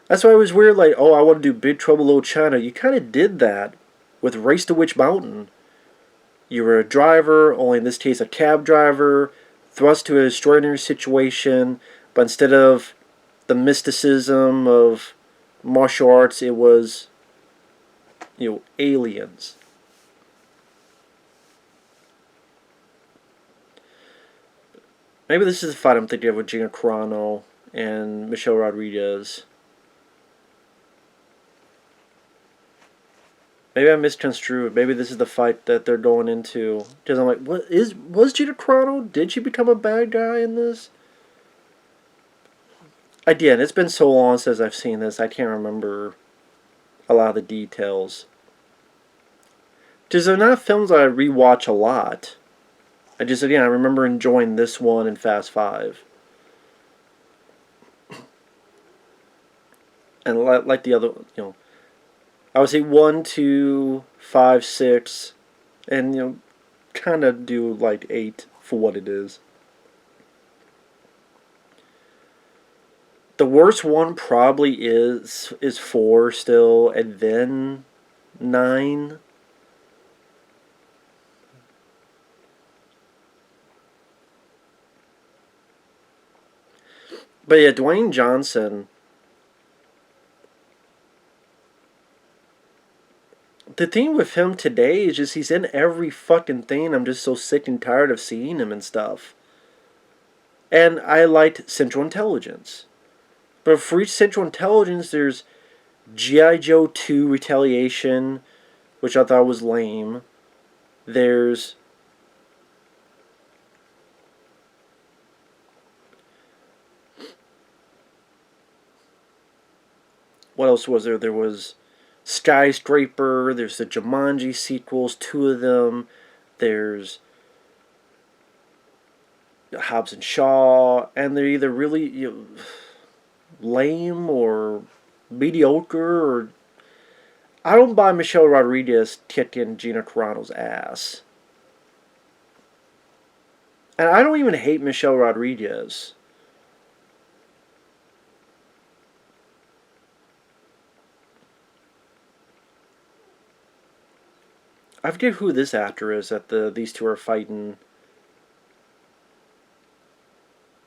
that's why it was weird, like, oh, I want to do Big Trouble in Little China. You kind of did that with Race to Witch Mountain. You were a driver, only in this case a cab driver, thrust to an extraordinary situation, but instead of the mysticism of martial arts, it was, aliens. Maybe this is the fight I'm thinking of with Gina Carano and Michelle Rodriguez. Maybe I misconstrued. Maybe this is the fight that they're going into. Because I'm like, was Gina Carano? Did she become a bad guy in this? Again, it's been so long since I've seen this, I can't remember a lot of the details. Because they're not films I rewatch a lot. I remember enjoying this one and Fast Five. And like the other, I would say 1, 2, 5, 6, and, kind of do like 8 for what it is. The worst one probably is 4 still, and then 9. But yeah, Dwayne Johnson. The thing with him today is just he's in every fucking thing. I'm just so sick and tired of seeing him and stuff. And I liked Central Intelligence. But for each Central Intelligence, there's G.I. Joe 2 Retaliation, which I thought was lame. There's what else was there? There was Skyscraper. There's the Jumanji sequels, 2 of them. There's Hobbs and Shaw, and they're either really lame or mediocre, or I don't buy Michelle Rodriguez kicking Gina Carano's ass. And I don't even hate Michelle Rodriguez. I forget who this actor is that these two are fighting.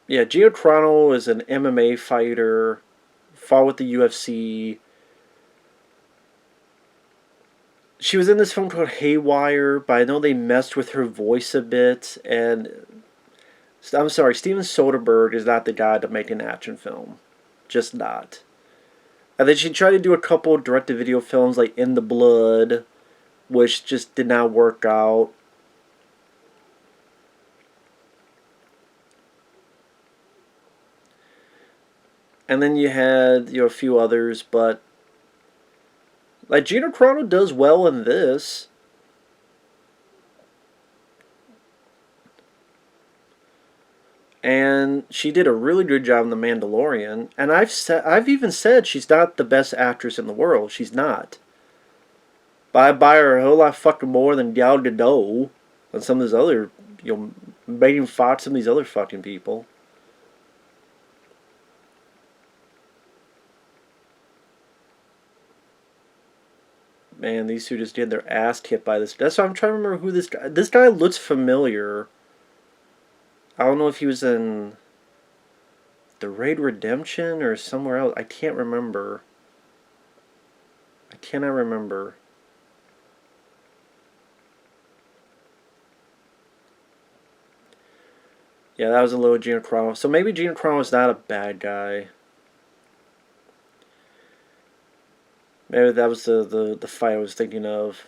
Yeah, Gina Carano is an MMA fighter, fought with the UFC. She was in this film called Haywire, but I know they messed with her voice a bit, and I'm sorry, Steven Soderbergh is not the guy to make an action film. Just not. And then she tried to do a couple direct-to-video films like In the Blood, which just did not work out. And then you had a few others, but like Gina Carano does well in this. And she did a really good job in The Mandalorian. And I've even said she's not the best actress in the world. She's not. But I buy her a whole lot fucking more than Gal Gadot and some of those other made him fight some of these other fucking people. Man, these two just get their ass kicked by this. That's why I'm trying to remember who this guy. This guy looks familiar. I don't know if he was in The Raid Redemption or somewhere else. I can't remember. I cannot remember. Yeah, that was a little Gina Carano. So maybe Gina Carano is not a bad guy. Maybe that was the fight I was thinking of.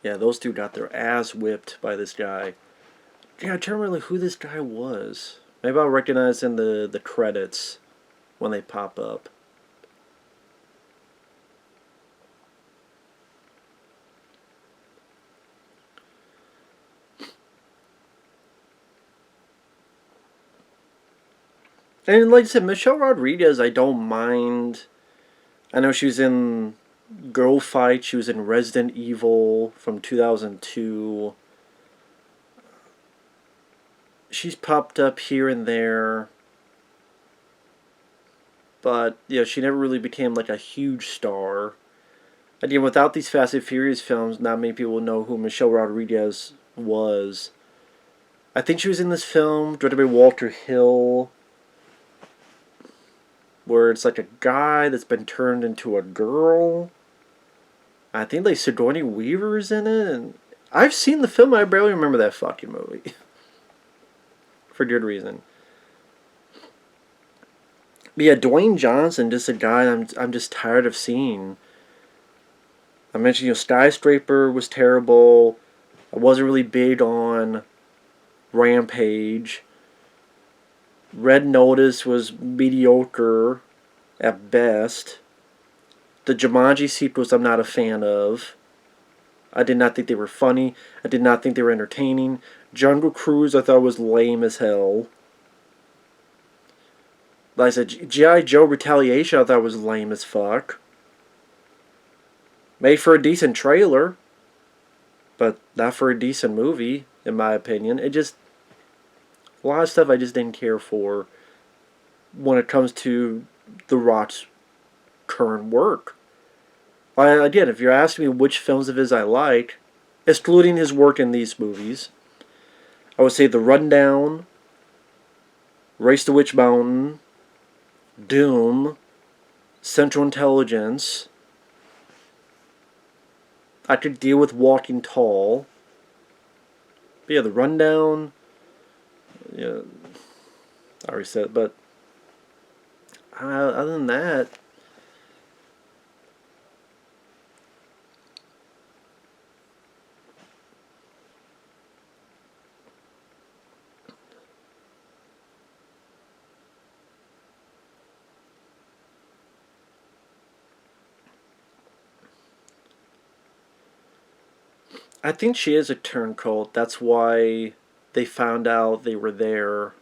Yeah, those two got their ass whipped by this guy. Yeah, I can't remember who this guy was. Maybe I'll recognize in the credits when they pop up. And like I said, Michelle Rodriguez, I don't mind. I know she was in Girl Fight. She was in Resident Evil from 2002. She's popped up here and there. But, yeah, she never really became like a huge star. Again, without these Fast and Furious films, not many people know who Michelle Rodriguez was. I think she was in this film, directed by Walter Hill, where it's like a guy that's been turned into a girl. I think like Sigourney Weaver's in it, and I've seen the film, I barely remember that fucking movie. For good reason. But yeah, Dwayne Johnson, just a guy I'm just tired of seeing. I mentioned, Skyscraper was terrible. I wasn't really big on Rampage. Red Notice was mediocre at best. The Jumanji sequels I'm not a fan of. I did not think they were funny. I did not think they were entertaining. Jungle Cruise I thought was lame as hell. Like I said, G.I. Joe Retaliation I thought was lame as fuck. Made for a decent trailer, but not for a decent movie, in my opinion. A lot of stuff I just didn't care for when it comes to The Rock's current work. Again, if you're asking me which films of his I like, excluding his work in these movies, I would say The Rundown, Race to Witch Mountain, Doom, Central Intelligence. I could deal with Walking Tall. But yeah, The Rundown. Yeah, I already said it, but other than that, I think she is a turncoat. That's why they found out they were there.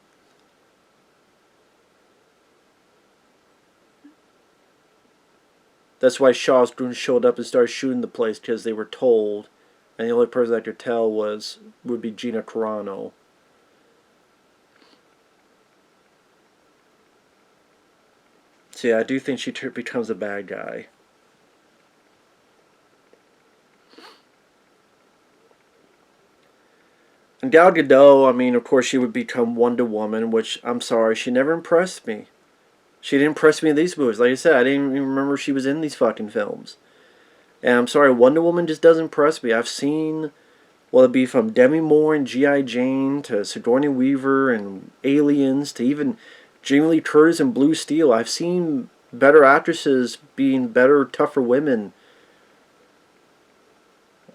That's why Shaw's goons showed up and started shooting the place, because they were told, and the only person I could tell would be Gina Carano. So yeah, I do think she becomes a bad guy. And Gal Gadot, I mean, of course, she would become Wonder Woman, which, I'm sorry, she never impressed me. She didn't impress me in these movies. Like I said, I didn't even remember she was in these fucking films. And I'm sorry, Wonder Woman just doesn't impress me. I've seen, whether it be from Demi Moore and G.I. Jane, to Sigourney Weaver and Aliens, to even Jamie Lee Curtis and Blue Steel. I've seen better actresses being better, tougher women.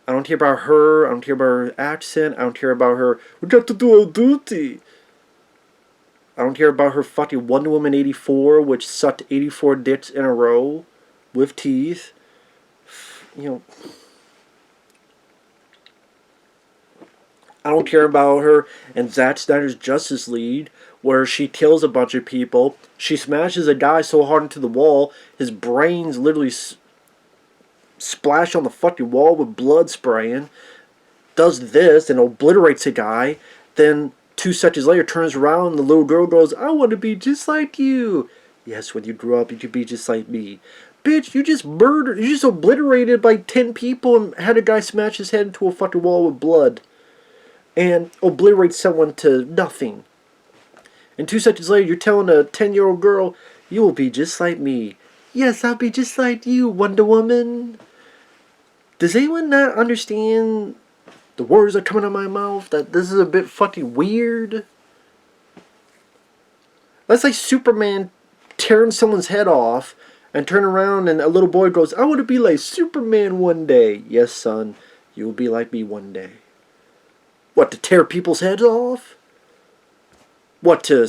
I don't care about her. I don't care about her accent. I don't care about her, we got to do our duty. I don't care about her fucking Wonder Woman 84, which sucked 84 dicks in a row with teeth. You know, I don't care about her and Zack Snyder's Justice League, where she kills a bunch of people. She smashes a guy so hard into the wall, his brains literally splash on the fucking wall with blood spraying. Does this and obliterates a guy. Then 2 seconds later, turns around and the little girl goes, "I want to be just like you." Yes, when you grow up, you can be just like me. Bitch, you just murdered, you just obliterated like 10 people and had a guy smash his head into a fucking wall with blood. And obliterate someone to nothing. And 2 seconds later, you're telling a 10-year-old girl, "You will be just like me." Yes, I'll be just like you, Wonder Woman. Does anyone not understand the words that are coming out of my mouth? That this is a bit fucking weird? That's like Superman tearing someone's head off and turn around and a little boy goes, "I want to be like Superman one day." Yes, son, you will be like me one day. What, to tear people's heads off? What, to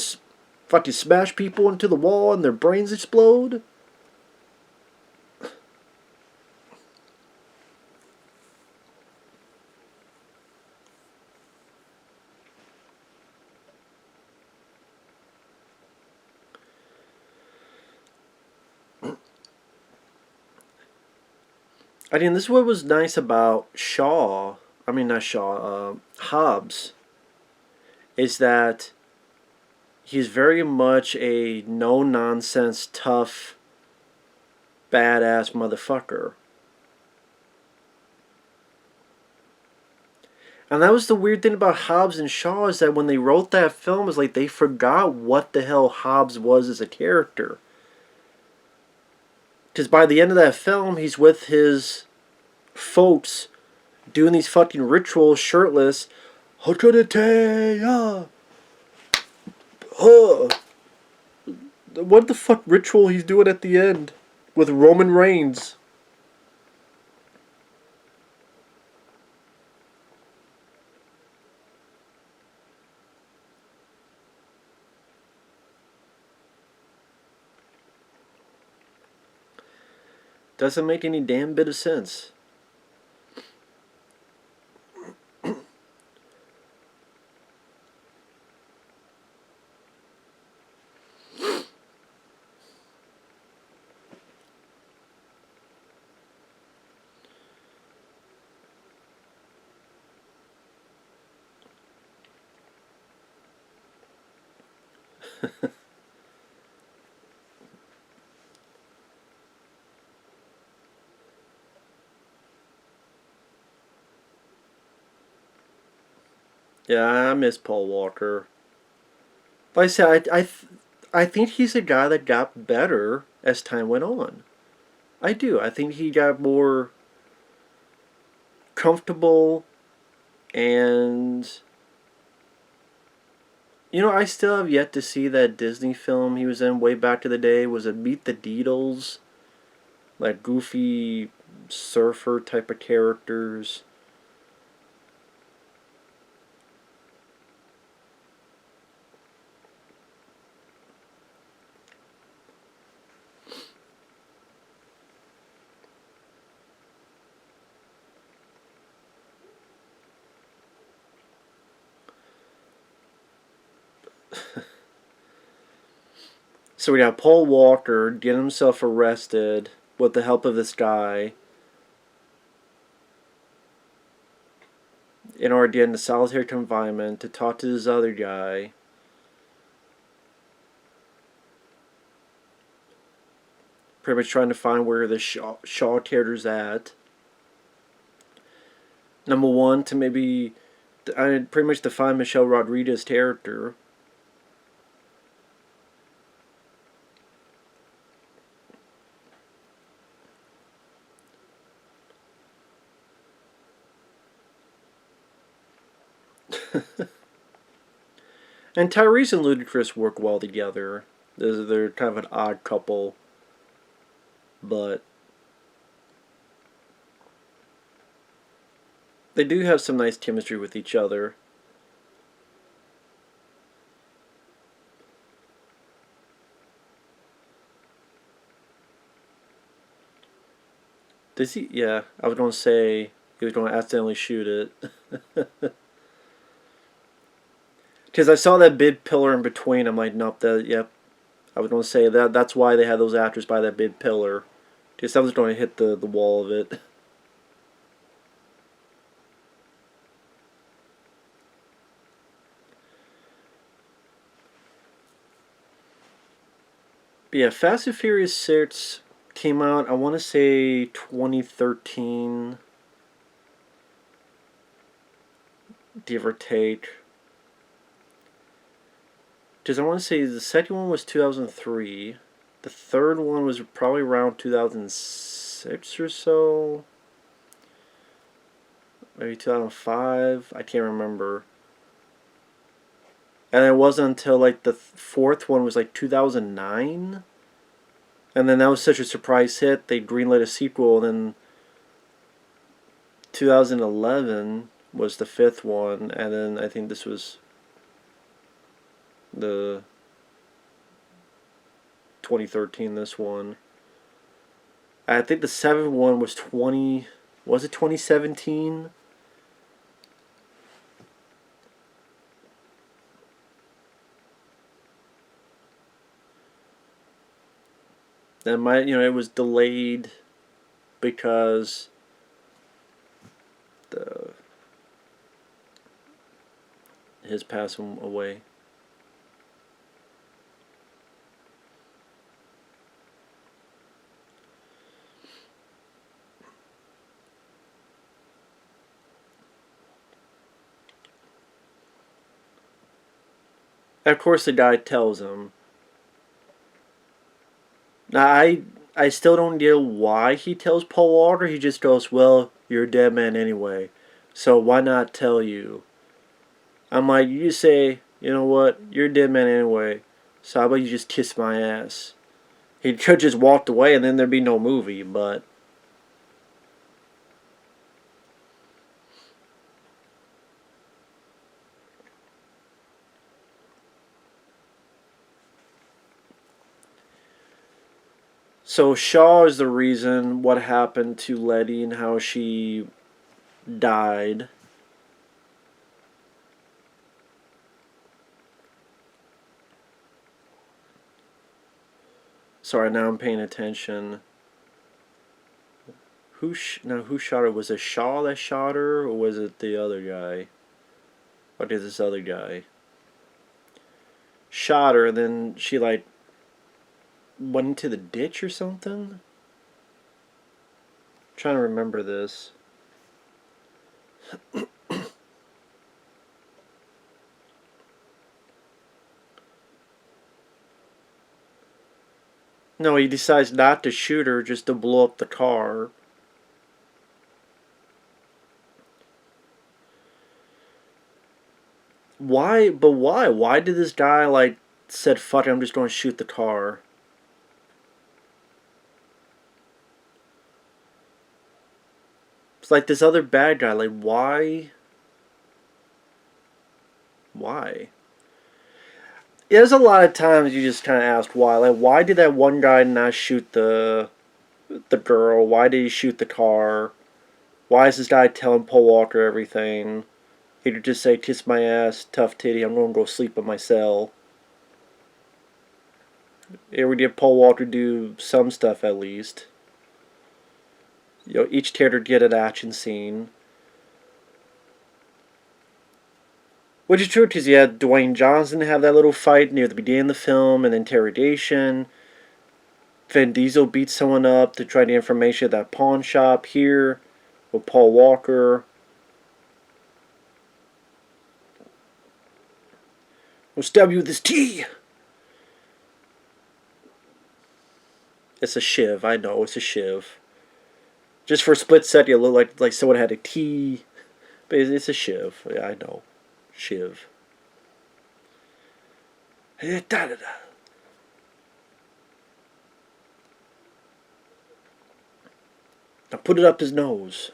fucking smash people into the wall and their brains explode? I mean, this is what was nice about Shaw. I mean, not Shaw. Hobbs. Is that he's very much a no-nonsense, tough, badass motherfucker. And that was the weird thing about Hobbs and Shaw, is that when they wrote that film, it was like they forgot what the hell Hobbs was as a character. Because by the end of that film, he's with his folks doing these fucking rituals shirtless. What the fuck ritual he's doing at the end with Roman Reigns? Doesn't make any damn bit of sense. Yeah, I miss Paul Walker. Like I said, I think he's a guy that got better as time went on. I do. I think he got more comfortable, and you know, I still have yet to see that Disney film he was in way back in the day. Was it Meet the Deedles? Like goofy surfer type of characters. So we got Paul Walker getting himself arrested with the help of this guy in order to get into solitary confinement to talk to this other guy. Pretty much trying to find where the Shaw character's at. Number one, to maybe pretty much define Michelle Rodriguez's character. And Tyrese and Ludacris work well together. They're kind of an odd couple. But they do have some nice chemistry with each other. Does he? Yeah, I was going to say he was going to accidentally shoot it. Because I saw that big pillar in between. I'm like, nope, yep. I was going to say that that's why they had those actors by that big pillar. Because I was going to hit the wall of it. But yeah, Fast and Furious 6 came out, I want to say 2013, give or take. Because I want to say the second one was 2003. The third one was probably around 2006 or so. Maybe 2005. I can't remember. And it wasn't until like the fourth one was like 2009. And then that was such a surprise hit, they greenlit a sequel. And then 2011 was the fifth one. And then I think this was the 2013, this one. I think the seventh one was 20. Was it 2017? That might, it was delayed because his passing away. And of course, the guy tells him. Now, I still don't get why he tells Paul Walker. He just goes, well, you're a dead man anyway, so why not tell you? I'm like, you say, you know what, you're a dead man anyway, so how about you just kiss my ass? He could just walked away and then there'd be no movie, but... So Shaw is the reason what happened to Letty and how she died. Sorry, now I'm paying attention. Who shot her? Was it Shaw that shot her, or was it the other guy? Or did this other guy? Shot her, and then she like went into the ditch or something? I'm trying to remember this. No, he decides not to shoot her, just to blow up the car. Why? But why? Why did this guy, like, said, fuck it, I'm just going to shoot the car? It's like this other bad guy, like, why? Why? Yeah, there's a lot of times you just kind of ask why. Like, why did that one guy not shoot the girl? Why did he shoot the car? Why is this guy telling Paul Walker everything? He could just say, kiss my ass, tough titty, I'm going to go sleep in my cell. Here we did Paul Walker do some stuff at least. Each character get an action scene. Which is true, because you had Dwayne Johnson have that little fight near the beginning of the film, and interrogation. Vin Diesel beats someone up to try the information at that pawn shop here with Paul Walker. I'll stab you with this tea! It's a shiv, I know, it's a shiv. Just for a split second, it looked like someone had a tea. But it's a shiv, yeah, I know. Shiv. Now put it up his nose.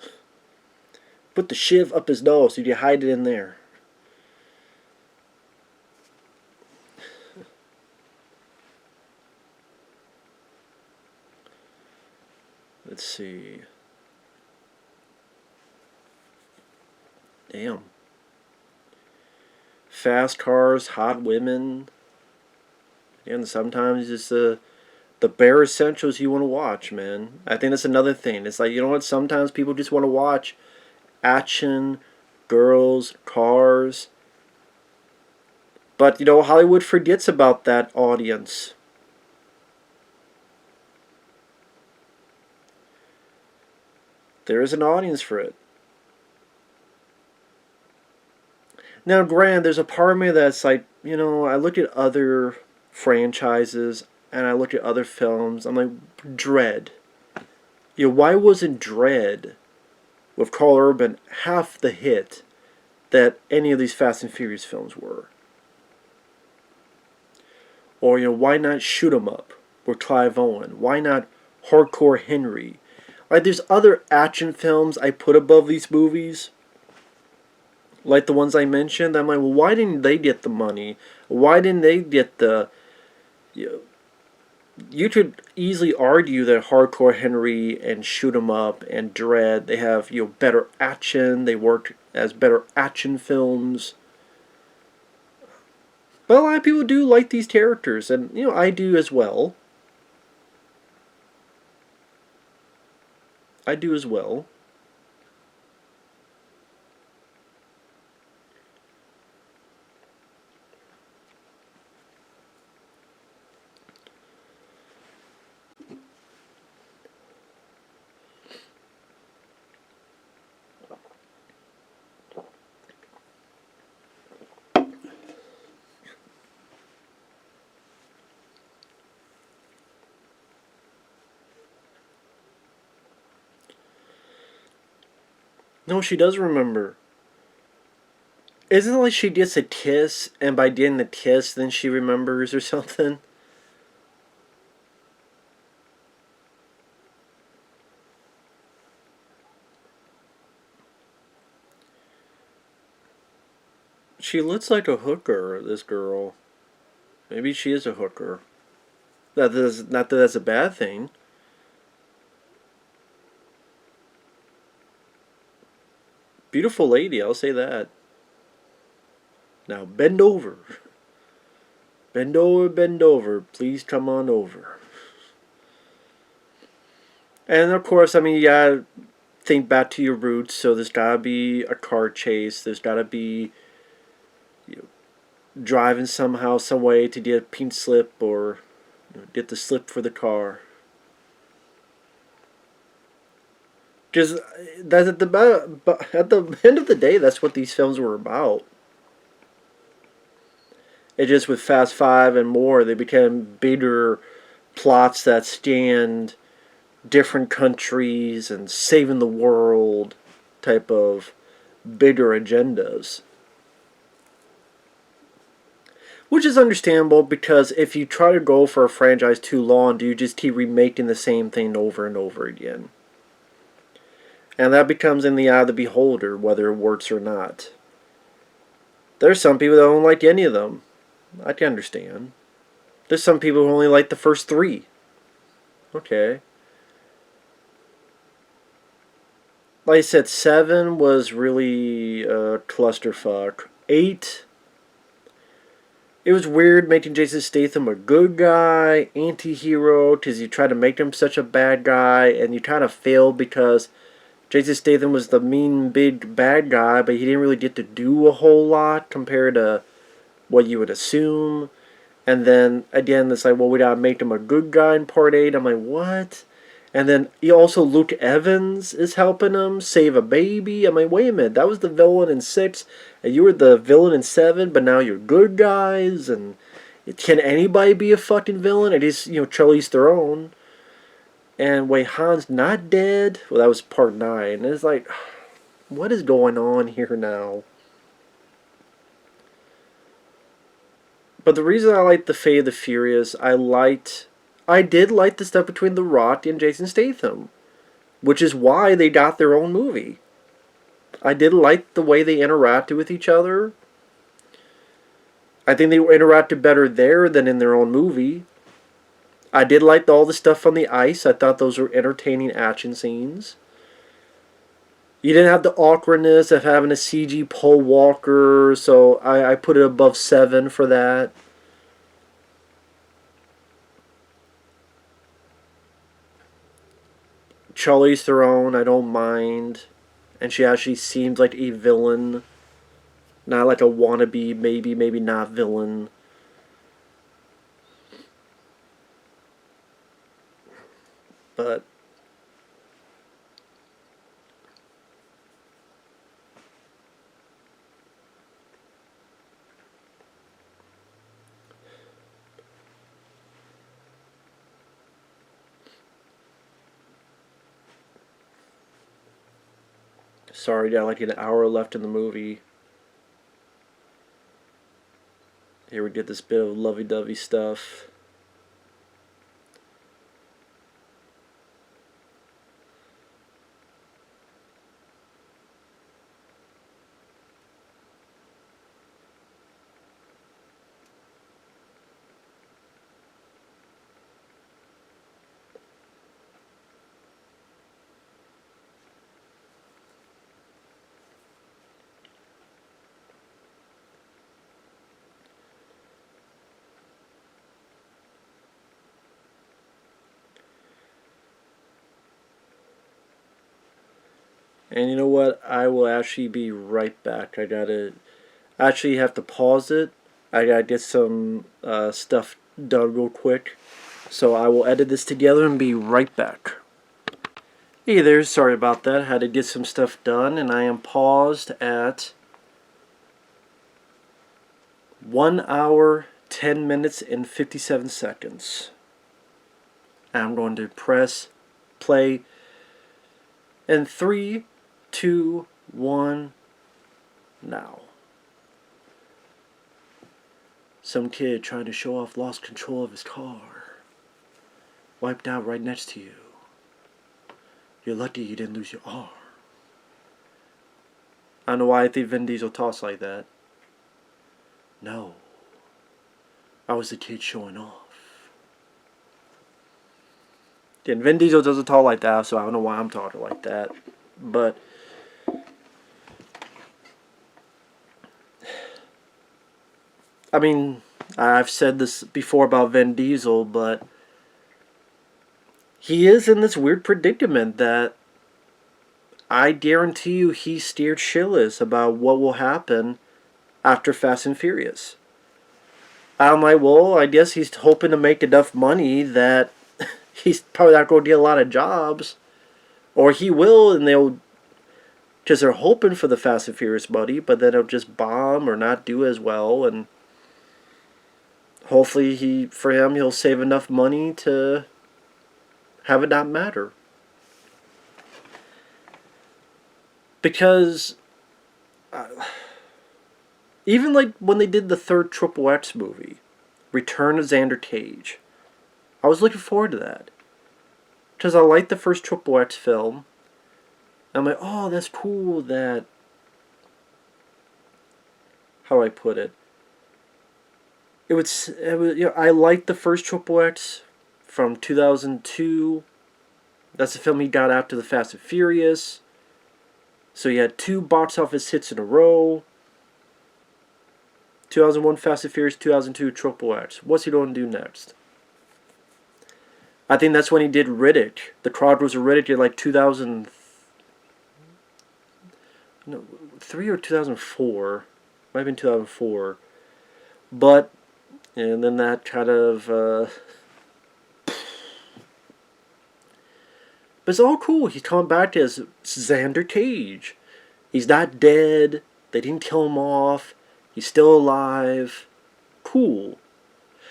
Put the shiv up his nose so you hide it in there. Let's see. Damn. fast cars, hot women, and sometimes just the bare essentials you want to watch, man. I think that's another thing. It's like, you know what? Sometimes people just want to watch action, girls, cars. But, Hollywood forgets about that audience. There is an audience for it. Now, granted, there's a part of me that's like, I look at other franchises and I look at other films. I'm like, Dredd. Why wasn't Dredd with Carl Urban half the hit that any of these Fast and Furious films were? Or, why not Shoot 'Em Up with Clive Owen? Why not Hardcore Henry? Like, there's other action films I put above these movies, like the ones I mentioned. I'm like, well, why didn't they get the money? Why didn't they get the... You could easily argue that Hardcore Henry and Shoot 'Em Up and Dredd, they have, better action. They work as better action films. But a lot of people do like these characters, and, I do as well. I do as well. No, she does remember. Isn't it like she gets a kiss, and by getting the kiss, then she remembers or something? She looks like a hooker, this girl. Maybe she is a hooker. Not that that's a bad thing. Beautiful lady, I'll say that. Now bend over. Bend over, bend over. Please come on over. And of course, I mean, you gotta think back to your roots. So there's gotta be a car chase. There's gotta be driving somehow, some way to get a pink slip or get the slip for the car. Because at the end of the day, that's what these films were about. It just with Fast Five and more, they became bigger plots that scanned different countries and saving the world type of bigger agendas. Which is understandable, because if you try to go for a franchise too long, do you just keep remaking the same thing over and over again? And that becomes in the eye of the beholder, whether it works or not. There's some people that don't like any of them. I can understand. There's some people who only like the first three. Okay. Like I said, 7 was really a clusterfuck. 8, it was weird making Jason Statham a good guy, anti-hero, because you try to make him such a bad guy, and you kind of failed because Jason Statham was the mean, big, bad guy, but he didn't really get to do a whole lot compared to what you would assume. And then, again, it's like, well, we gotta make him a good guy in Part 8. I'm like, what? And then, Luke Evans is helping him save a baby. I'm like, wait a minute, that was the villain in 6, and you were the villain in 7, but now you're good guys, and can anybody be a fucking villain? It is, Charlize Theron. And wait, Han's not dead? Well, that was Part 9. And it's like, what is going on here now? But the reason I liked the Fate of the Furious, I did like the stuff between The Rock and Jason Statham, which is why they got their own movie. I did like the way they interacted with each other. I think they interacted better there than in their own movie. I did like all the stuff on the ice. I thought those were entertaining action scenes. You didn't have the awkwardness of having a CG Paul Walker, so I put it above 7 for that. Charlize Theron, I don't mind. And she actually seems like a villain. Not like a wannabe, maybe not villain. But sorry, got like an hour left in the movie. Here we get this bit of lovey-dovey stuff. And you know what? I will actually be right back. I gotta actually have to pause it. I gotta get some stuff done real quick. So I will edit this together and be right back. Hey there, sorry about that. Had to get some stuff done, and I am paused at 1 hour, 10 minutes, and 57 seconds. And I'm going to press play in 3, 2, 1, now. Some kid trying to show off lost control of his car. Wiped out right next to you. You're lucky you didn't lose your arm. I don't know why I think Vin Diesel talks like that. No. I was the kid showing off. And Vin Diesel doesn't talk like that, so I don't know why I'm talking like that. But I mean, I've said this before about Vin Diesel, but he is in this weird predicament that I guarantee you he steered shitless about what will happen after Fast and Furious. I'm like, well, I guess he's hoping to make enough money that he's probably not going to get a lot of jobs. Or he will, and they'll because they're hoping for the Fast and Furious money, but then it'll just bomb or not do as well, and hopefully he'll save enough money to have it not matter. Because even like when they did the third Triple X movie, Return of Xander Cage, I was looking forward to that. Because I liked the first Triple X film. I'm like, oh, that's cool that... How do I put it? It was I liked the first Triple X from 2002. That's the film he got after the Fast and Furious. So he had 2 box office hits in a row. 2001 Fast and Furious, 2002 Triple X. What's he going to do next? I think that's when he did Riddick. The Chronicles of Riddick in like 2003 or 2004. Might have been 2004. But, and then that kind of... But it's all cool. He's coming back as Xander Cage. He's not dead. They didn't kill him off. He's still alive. Cool.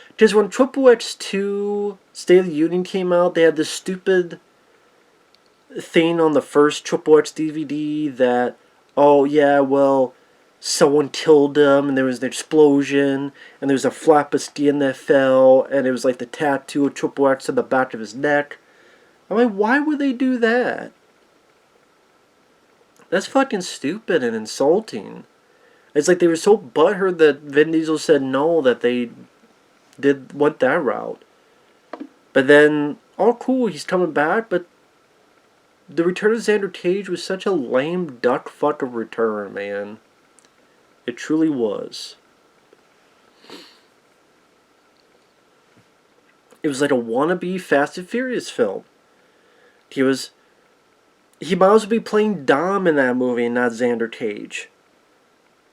Because when Triple X 2 State of the Union came out, they had this stupid thing on the first Triple X DVD that, oh yeah, well, someone killed him, and there was an explosion, and there was a flap of skin that fell, and it was like the tattoo of Triple X on the back of his neck. I'm like, why would they do that? That's fucking stupid and insulting. It's like they were so butthurt that Vin Diesel said no, that they went that route. But then, all cool, he's coming back, but the return of Xander Cage was such a lame duck fuck of return, man. It truly was. It was like a wannabe Fast and Furious film. He might as well be playing Dom in that movie and not Xander Cage.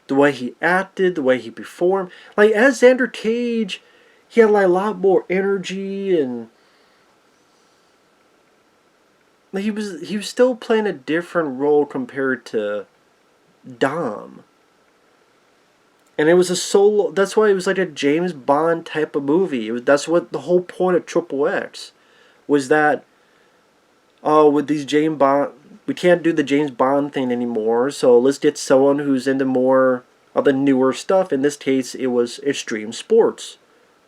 The way he acted, the way he performed. Like, as Xander Cage, he had like a lot more energy, and he was still playing a different role compared to Dom. And it was a solo. That's why it was like a James Bond type of movie. That's what the whole point of Triple X was, that with these James Bond, we can't do the James Bond thing anymore. So let's get someone who's into more of the newer stuff. In this case, it was extreme sports,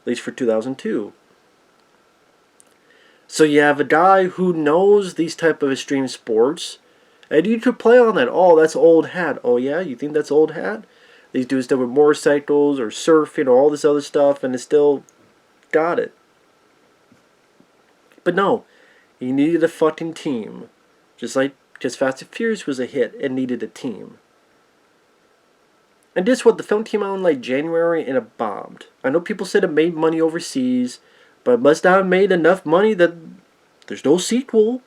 at least for 2002. So you have a guy who knows these type of extreme sports, and you could play on that. Oh, that's old hat. Oh yeah, you think that's old hat? These dudes that were motorcycles or surfing or all this other stuff, and it still got it. But no, he needed a fucking team. Just Fast and Furious was a hit, it needed a team. And guess what? The film came out in like January and it bombed. I know people said it made money overseas, but it must not have made enough money that there's no sequel.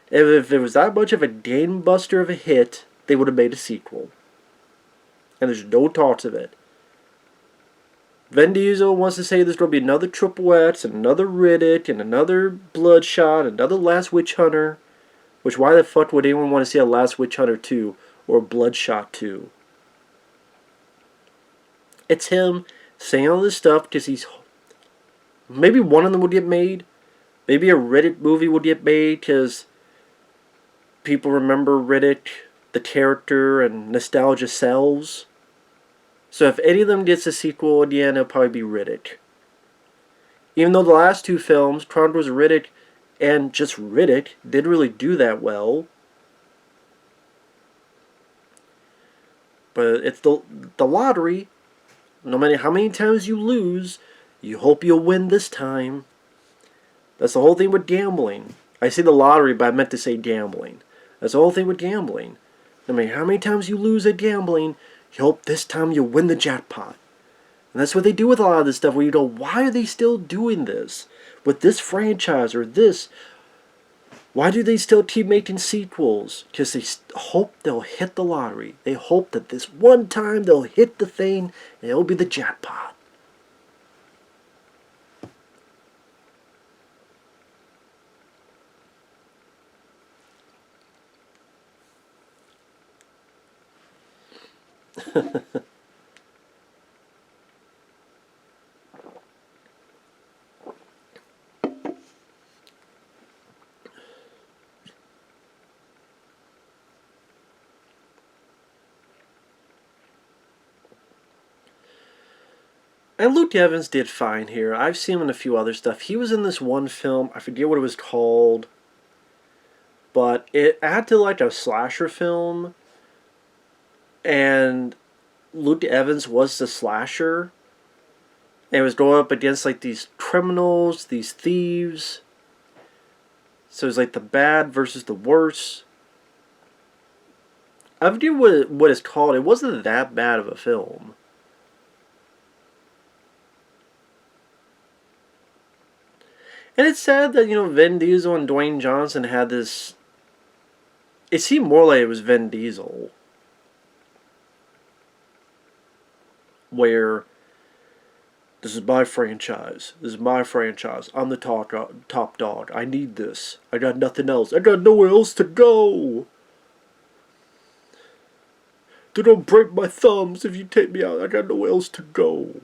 If it was that much of a game buster of a hit, they would have made a sequel. And there's no talks of it. Vin Diesel wants to say there's going to be another Triple X, and another Riddick, and another Bloodshot, another Last Witch Hunter. Which, why the fuck would anyone want to see a Last Witch Hunter 2 or Bloodshot 2? It's him saying all this stuff because he's... Maybe one of them would get made. Maybe a Riddick movie would get made because people remember Riddick, the character, and nostalgia sells. So if any of them gets a sequel, at the end, it'll probably be Riddick. Even though the last two films, Chronicles of Riddick and just Riddick, didn't really do that well. But it's the lottery. No matter how many times you lose, you hope you'll win this time. That's the whole thing with gambling. I say the lottery, but I meant to say gambling. That's the whole thing with gambling. No matter how many times you lose at gambling, you hope this time you'll win the jackpot. And that's what they do with a lot of this stuff, where you go, why are they still doing this? With this franchise or this, why do they still keep making sequels? Because they hope they'll hit the lottery. They hope that this one time they'll hit the thing and it'll be the jackpot. And Luke Evans did fine here. I've seen him in a few other stuff. He was in this one film, I forget what it was called, but it acted like a slasher film, and Luke Evans was the slasher, and it was going up against like these criminals, these thieves. So it was like the bad versus the worst. I forget what it's called. It wasn't that bad of a film. And it's sad that, Vin Diesel and Dwayne Johnson had this... It seemed more like it was Vin Diesel. Where, this is my franchise. This is my franchise. I'm the top dog. I need this. I got nothing else. I got nowhere else to go. They don't break my thumbs if you take me out. I got nowhere else to go.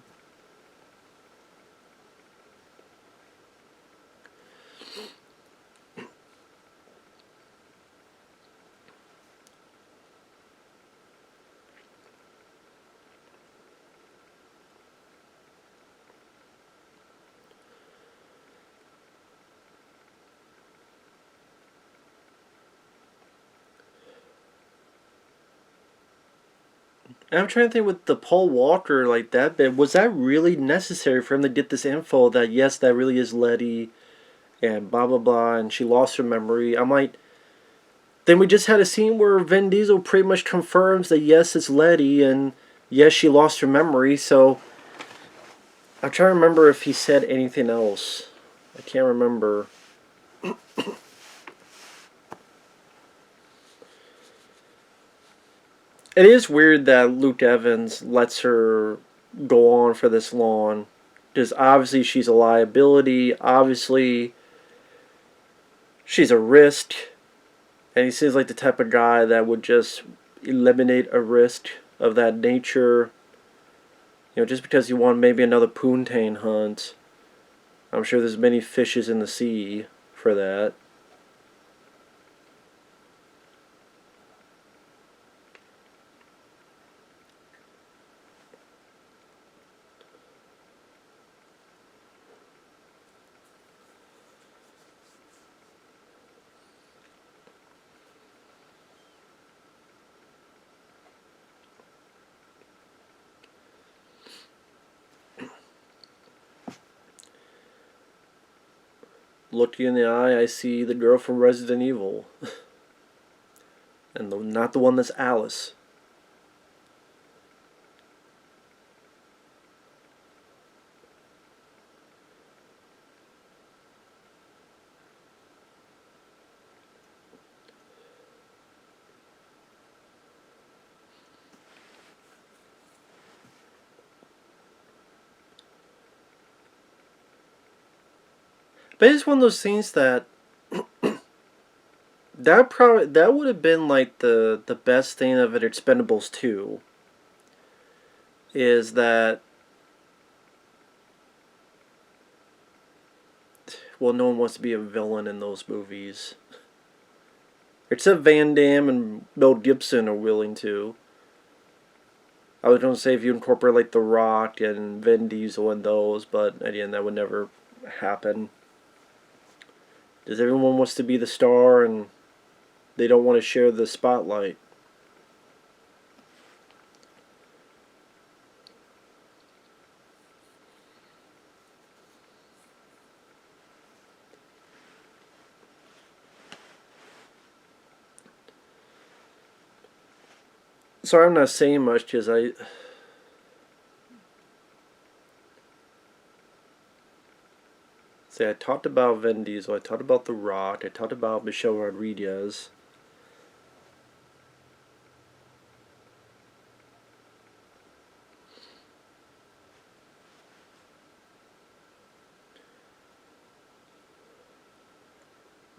And I'm trying to think with the Paul Walker like that, was that really necessary for him to get this info that yes, that really is Letty, and blah blah blah, and she lost her memory? I'm like, Then we just had a scene where Vin Diesel pretty much confirms that yes, it's Letty, and yes, she lost her memory. So I'm trying to remember if he said anything else. I can't remember. It is weird that Luke Evans lets her go on for this long. Because obviously she's a liability. Obviously she's a risk. And he seems like the type of guy that would just eliminate a risk of that nature. Just because you want maybe another poontang hunt. I'm sure there's many fishes in the sea for that. Look you in the eye, I see the girl from Resident Evil. And not the one that's Alice. But it's one of those things that that would have been like the best thing of it. Expendables 2 is that, well, no one wants to be a villain in those movies, except Van Damme and Mel Gibson are willing to. I was going to say if you incorporate like The Rock and Vin Diesel in those, but again, that would never happen. Because everyone wants to be the star and they don't want to share the spotlight. Sorry, I'm not saying much because I talked about Vin Diesel, I talked about The Rock, I talked about Michelle Rodriguez.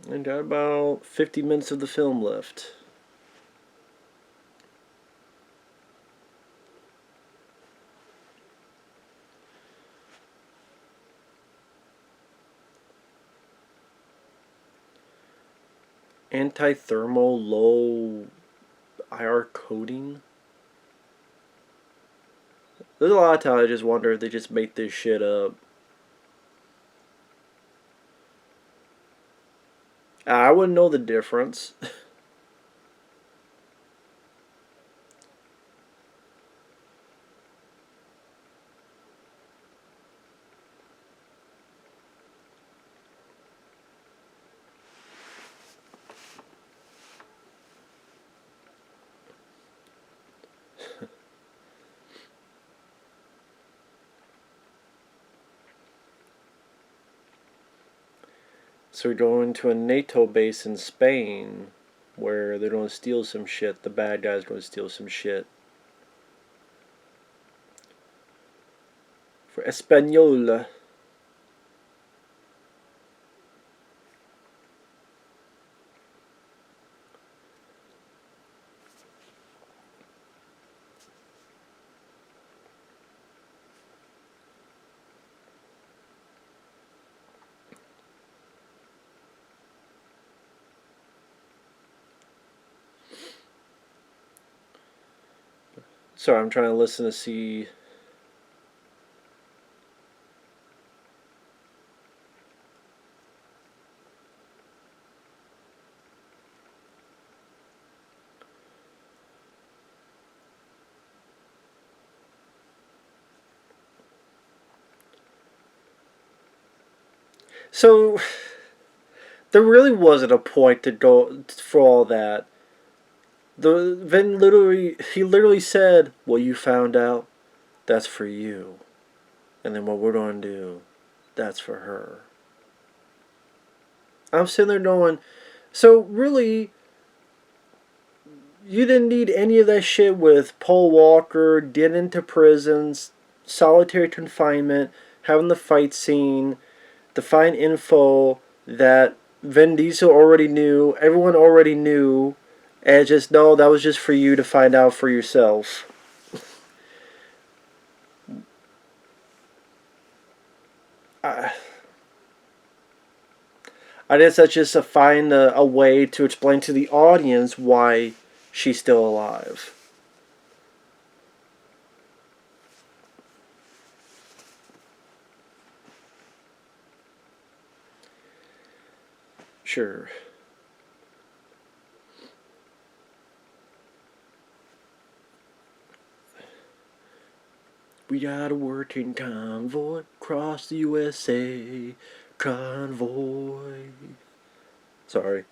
And got about 50 minutes of the film left. Anti-thermal low IR coating. There's a lot of times I just wonder if they just make this shit up. I wouldn't know the difference. So we're going to a NATO base in Spain where they're going to steal some shit. The bad guy's going to steal some shit. For Espanol. Sorry, I'm trying to listen to see. So, There really wasn't a point to go for all that. The Vin literally said, "What you found out, that's for you, and then what we're gonna do, that's for her." I'm sitting there going, so really, you didn't need any of that shit with Paul Walker getting into prisons, solitary confinement, having the fight scene, to find info that Vin Diesel already knew, everyone already knew, and just no, that was just for you to find out for yourself. I, I guess that's just to find a way to explain to the audience why she's still alive. Sure. We got a working convoy across the USA. Convoy. Sorry.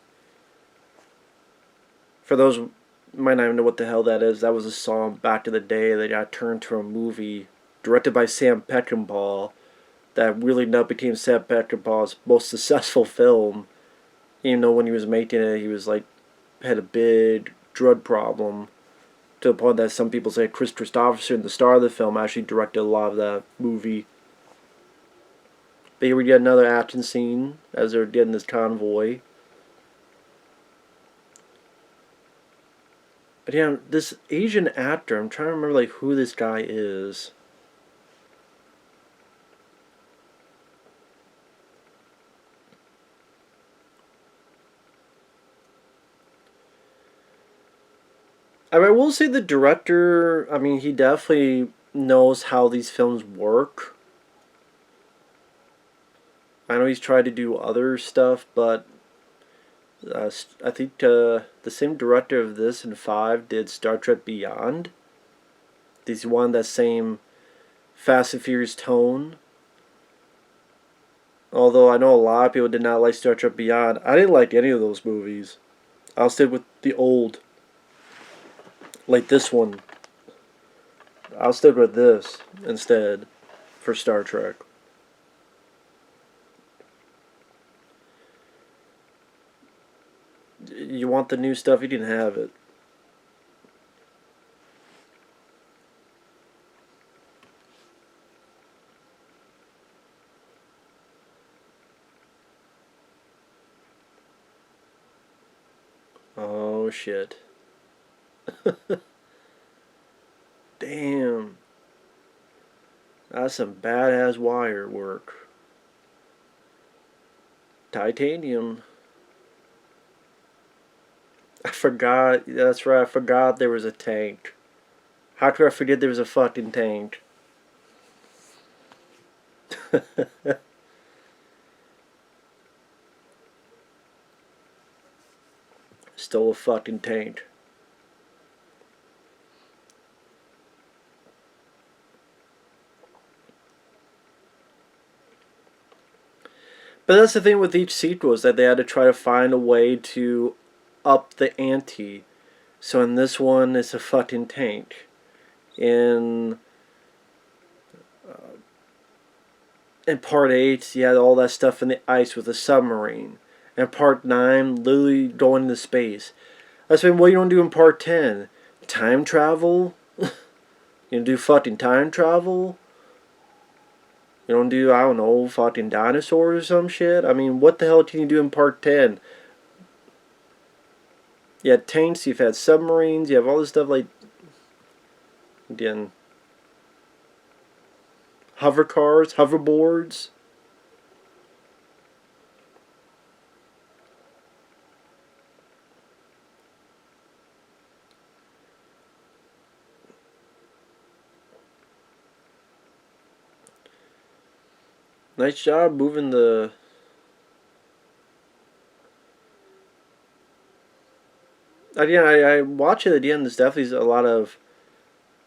For those who might not even know what the hell that is, that was a song back in the day that got turned to a movie directed by Sam Peckinpah that really now became Sam Peckinpah's most successful film. Even though when he was making it, he was like had a big drug problem to the point that some people say Chris Christopherson, the star of the film, actually directed a lot of that movie. But here we get another action scene as they're getting this convoy. But yeah, this Asian actor, I'm trying to remember like who this guy is. I will say the director, I mean, he definitely knows how these films work. I know he's tried to do other stuff, but I think the same director of this and 5 did Star Trek Beyond. He's wanted that same Fast and Furious tone. Although I know a lot of people did not like Star Trek Beyond. I didn't like any of those movies. I'll stick with the old. Like this one. I'll stick with this instead for Star Trek. You want the new stuff, you can have it. Oh shit. Damn. That's some badass wire work. Titanium. I forgot. That's right. I forgot there was a tank. How could I forget there was a fucking tank? Stole a fucking tank. But that's the thing with each sequel is that they had to try to find a way to up the ante. So in this one, it's a fucking tank. In in part 8, you had all that stuff in the ice with a submarine. And part 9, literally going into space. That's what you don't do in part 10. Time travel? You don't do fucking time travel? You don't do, I don't know, fucking dinosaurs or some shit? I mean, what the hell can you do in part 10? You had tanks, you've had submarines, you have all this stuff like... Again... Hover cars, hoverboards. Nice job moving the... Again, I watch it again. There's definitely a lot of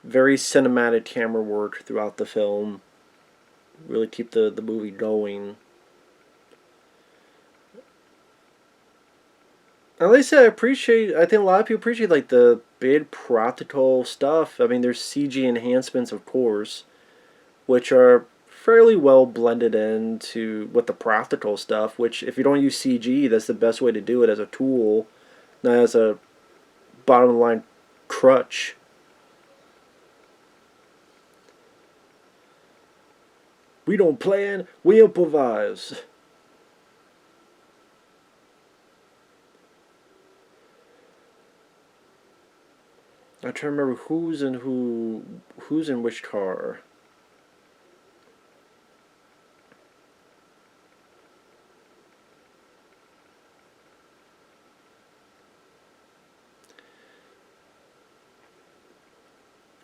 very cinematic camera work throughout the film. Really keep the movie going. At least I appreciate. I think a lot of people appreciate like the big practical stuff. I mean, there's CG enhancements, of course, which are fairly well blended into with the practical stuff. Which, if you don't use CG, that's the best way to do it as a tool, not as a bottom of the line crutch. We don't plan, we improvise. I'm trying to remember who's in which car.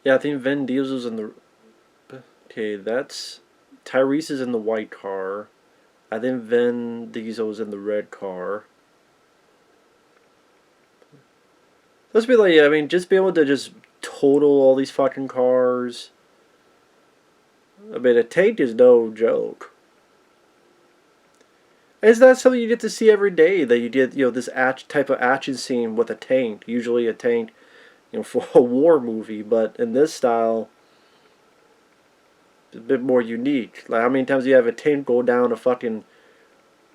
Yeah, I think Vin Diesel's in the. Okay, that's Tyrese is in the white car. I think Vin Diesel's in the red car. Let's be like, I mean, just be able to just total all these fucking cars. I mean, a tank is no joke. Is that something you get to see every day? That you get, this type of action scene with a tank. Usually a tank, for a war movie, but in this style, it's a bit more unique. Like, how many times do you have a tank go down a fucking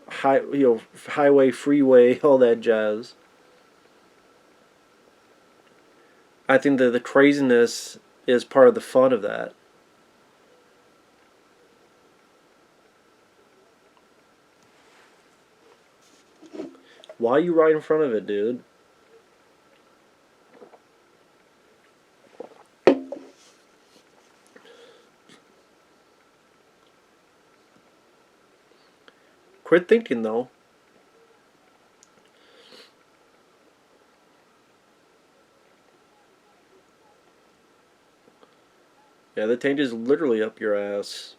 highway, freeway, all that jazz? I think that the craziness is part of the fun of that. Why you right in front of it, dude? Quit thinking, though. Yeah, the tank is literally up your ass.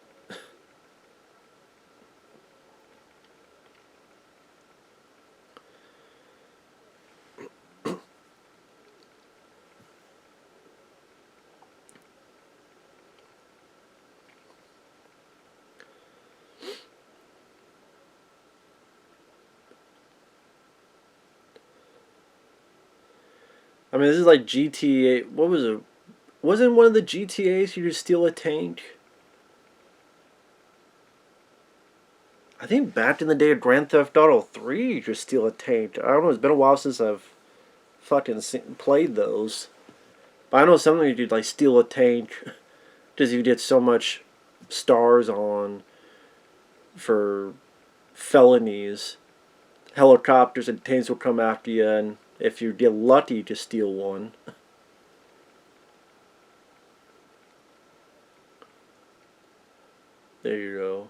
I mean, this is like GTA. What was it? Wasn't one of the GTAs you just steal a tank? I think back in the day of Grand Theft Auto 3, you just steal a tank. I don't know, it's been a while since I've fucking played those. But I know some of you did like steal a tank because you get so much stars on for felonies. Helicopters and tanks will come after you, and if you get lucky, just steal one. There you go.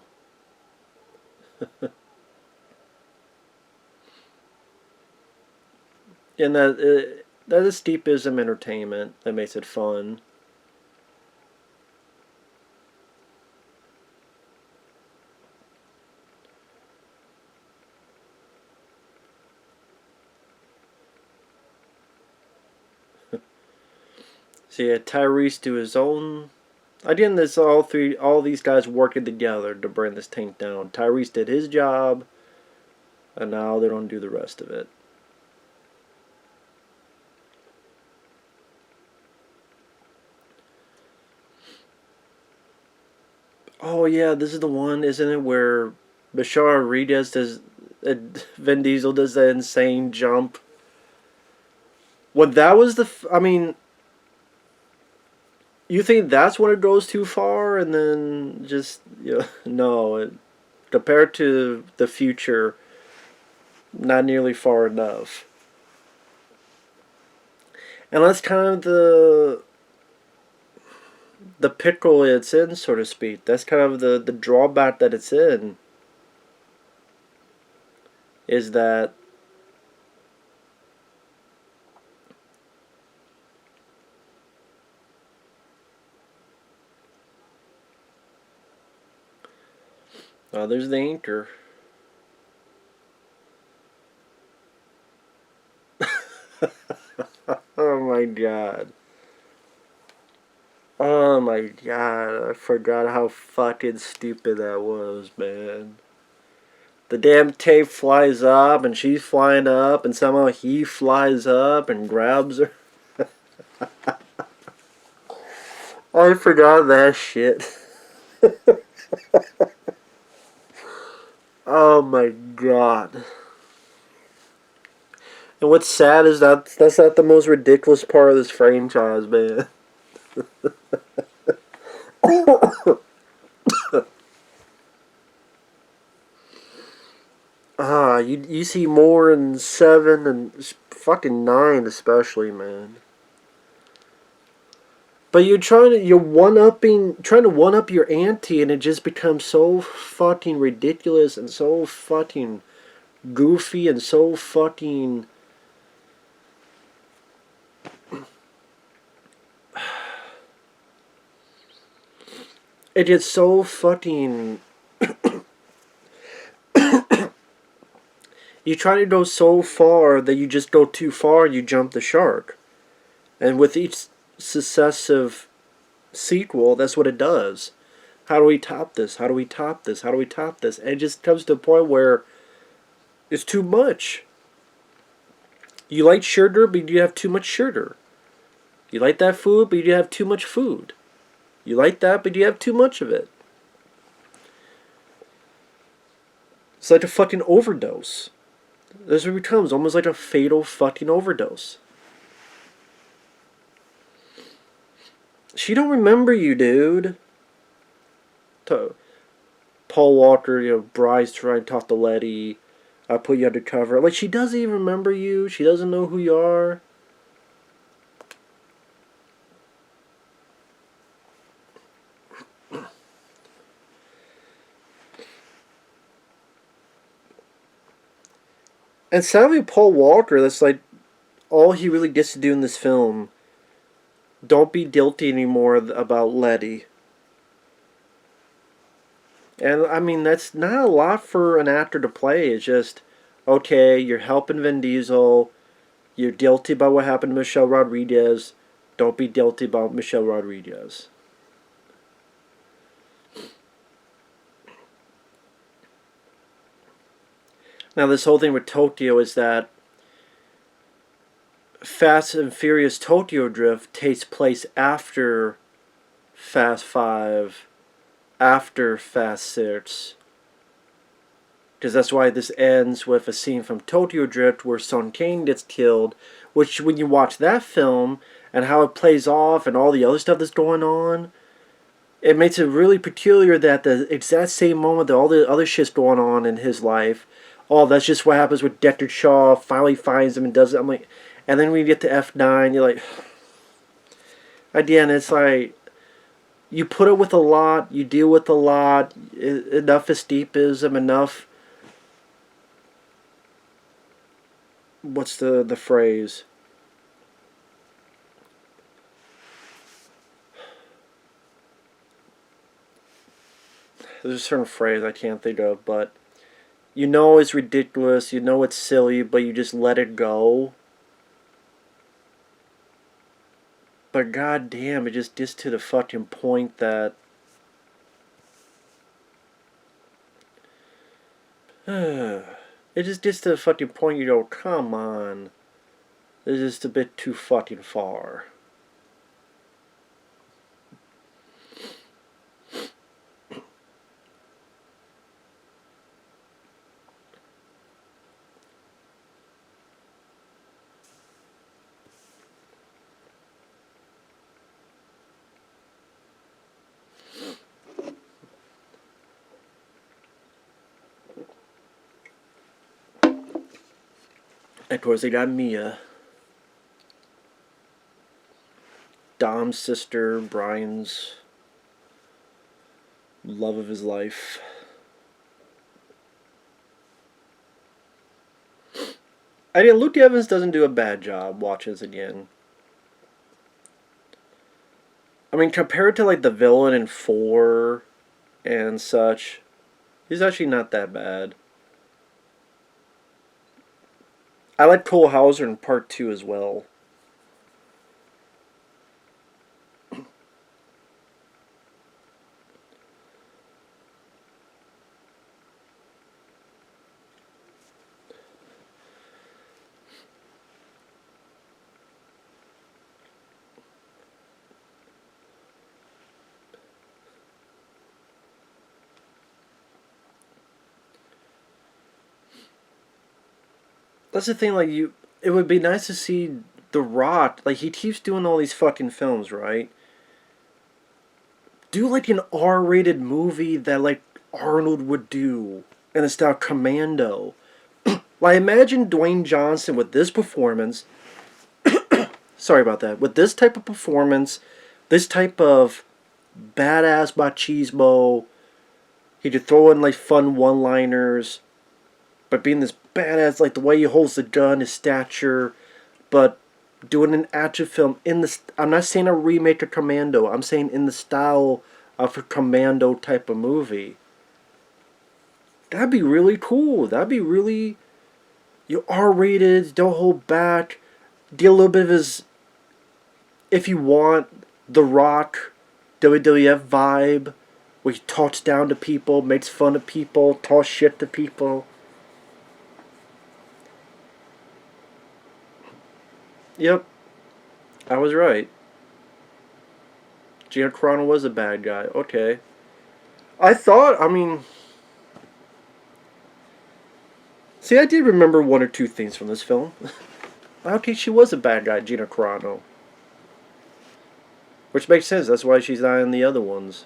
And that is escapism entertainment that makes it fun. So yeah, Tyrese do his own. Again, this all these guys working together to bring this tank down. Tyrese did his job, and now they don't do the rest of it. Oh yeah, this is the one, isn't it, where Bashar Rodriguez does, Vin Diesel does that insane jump. What that was I mean, you think that's when it goes too far, and then just no, compared to the future, not nearly far enough. And that's kind of the pickle it's in, so to speak. That's kind of the drawback that it's in. Is that there's the anchor. Oh my god. Oh my god. I forgot how fucking stupid that was, man. The damn tape flies up, and she's flying up, and somehow he flies up and grabs her. I forgot that shit. Oh my god. And what's sad is that's not the most ridiculous part of this franchise, man. You see more in 7 and fucking 9 especially, man. But you're trying to one up your auntie, and it just becomes so fucking ridiculous and so fucking goofy and so fucking. It gets so fucking. You try to go so far that you just go too far, you jump the shark. And with each successive sequel, that's what it does. How do we top this? How do we top this? How do we top this? And it just comes to a point where it's too much. You like sugar, but you have too much sugar. You like that food, but you have too much food. You like that, but you have too much of it. It's like a fucking overdose. That's what it becomes, almost like a fatal fucking overdose. She don't remember you, dude. Paul Walker, Bryce trying to talk to Letty. I put you undercover. Like, she doesn't even remember you. She doesn't know who you are. And sadly, Paul Walker, that's like all he really gets to do in this film. Don't be guilty anymore about Letty. And I mean, that's not a lot for an actor to play. It's just, okay, you're helping Vin Diesel. You're guilty about what happened to Michelle Rodriguez. Don't be guilty about Michelle Rodriguez. Now, this whole thing with Tokyo is that Fast and Furious Tokyo Drift takes place after Fast 5, after Fast 6. Because that's why this ends with a scene from Tokyo Drift where Son Kang gets killed. Which, when you watch that film and how it plays off and all the other stuff that's going on, it makes it really peculiar that the exact same moment that all the other shit's going on in his life, oh, that's just what happens with Deckard Shaw finally finds him and does it. I'm like, and then when you get to F9, you're like, again, it's like, you put up with a lot, you deal with a lot, enough escapism, enough, what's the phrase? There's a certain phrase I can't think of, but you know it's ridiculous, you know it's silly, but you just let it go. But goddamn, it just gets to the fucking point that it just gets to the fucking point you go, come on, this is just a bit too fucking far. Of course, they got Mia, Dom's sister, Brian's love of his life. I mean, Luke Evans doesn't do a bad job watching this again. I mean, compared to like the villain in 4 and such, he's actually not that bad. I like Cole Hauser in Part 2 as well. That's the thing, like, it would be nice to see The Rock, like, he keeps doing all these fucking films, right? Do, like, an R-rated movie that, like, Arnold would do in the style Commando. Like, imagine Dwayne Johnson with this performance. Sorry about that. With this type of performance, this type of badass machismo, he could throw in, like, fun one-liners, but being this badass, like, the way he holds the gun, his stature, but doing an action film in the... I'm not saying a remake of Commando. I'm saying in the style of a Commando type of movie. That'd be really cool. That'd be really... You R-rated, don't hold back. Get a little bit of his... If you want, The Rock, WWF vibe, where he talks down to people, makes fun of people, talks shit to people. Yep, I was right. Gina Carano was a bad guy. Okay. I mean... See, I did remember one or two things from this film. Okay, she was a bad guy, Gina Carano. Which makes sense, that's why she's not in the other ones.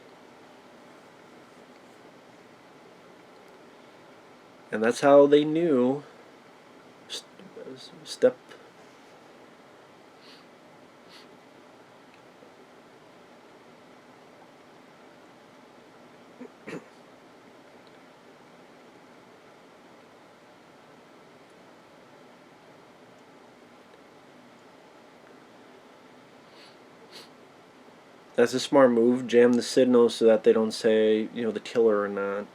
And that's how they knew... Step... That's a smart move. Jam the signals so that they don't say, you know, the killer or not.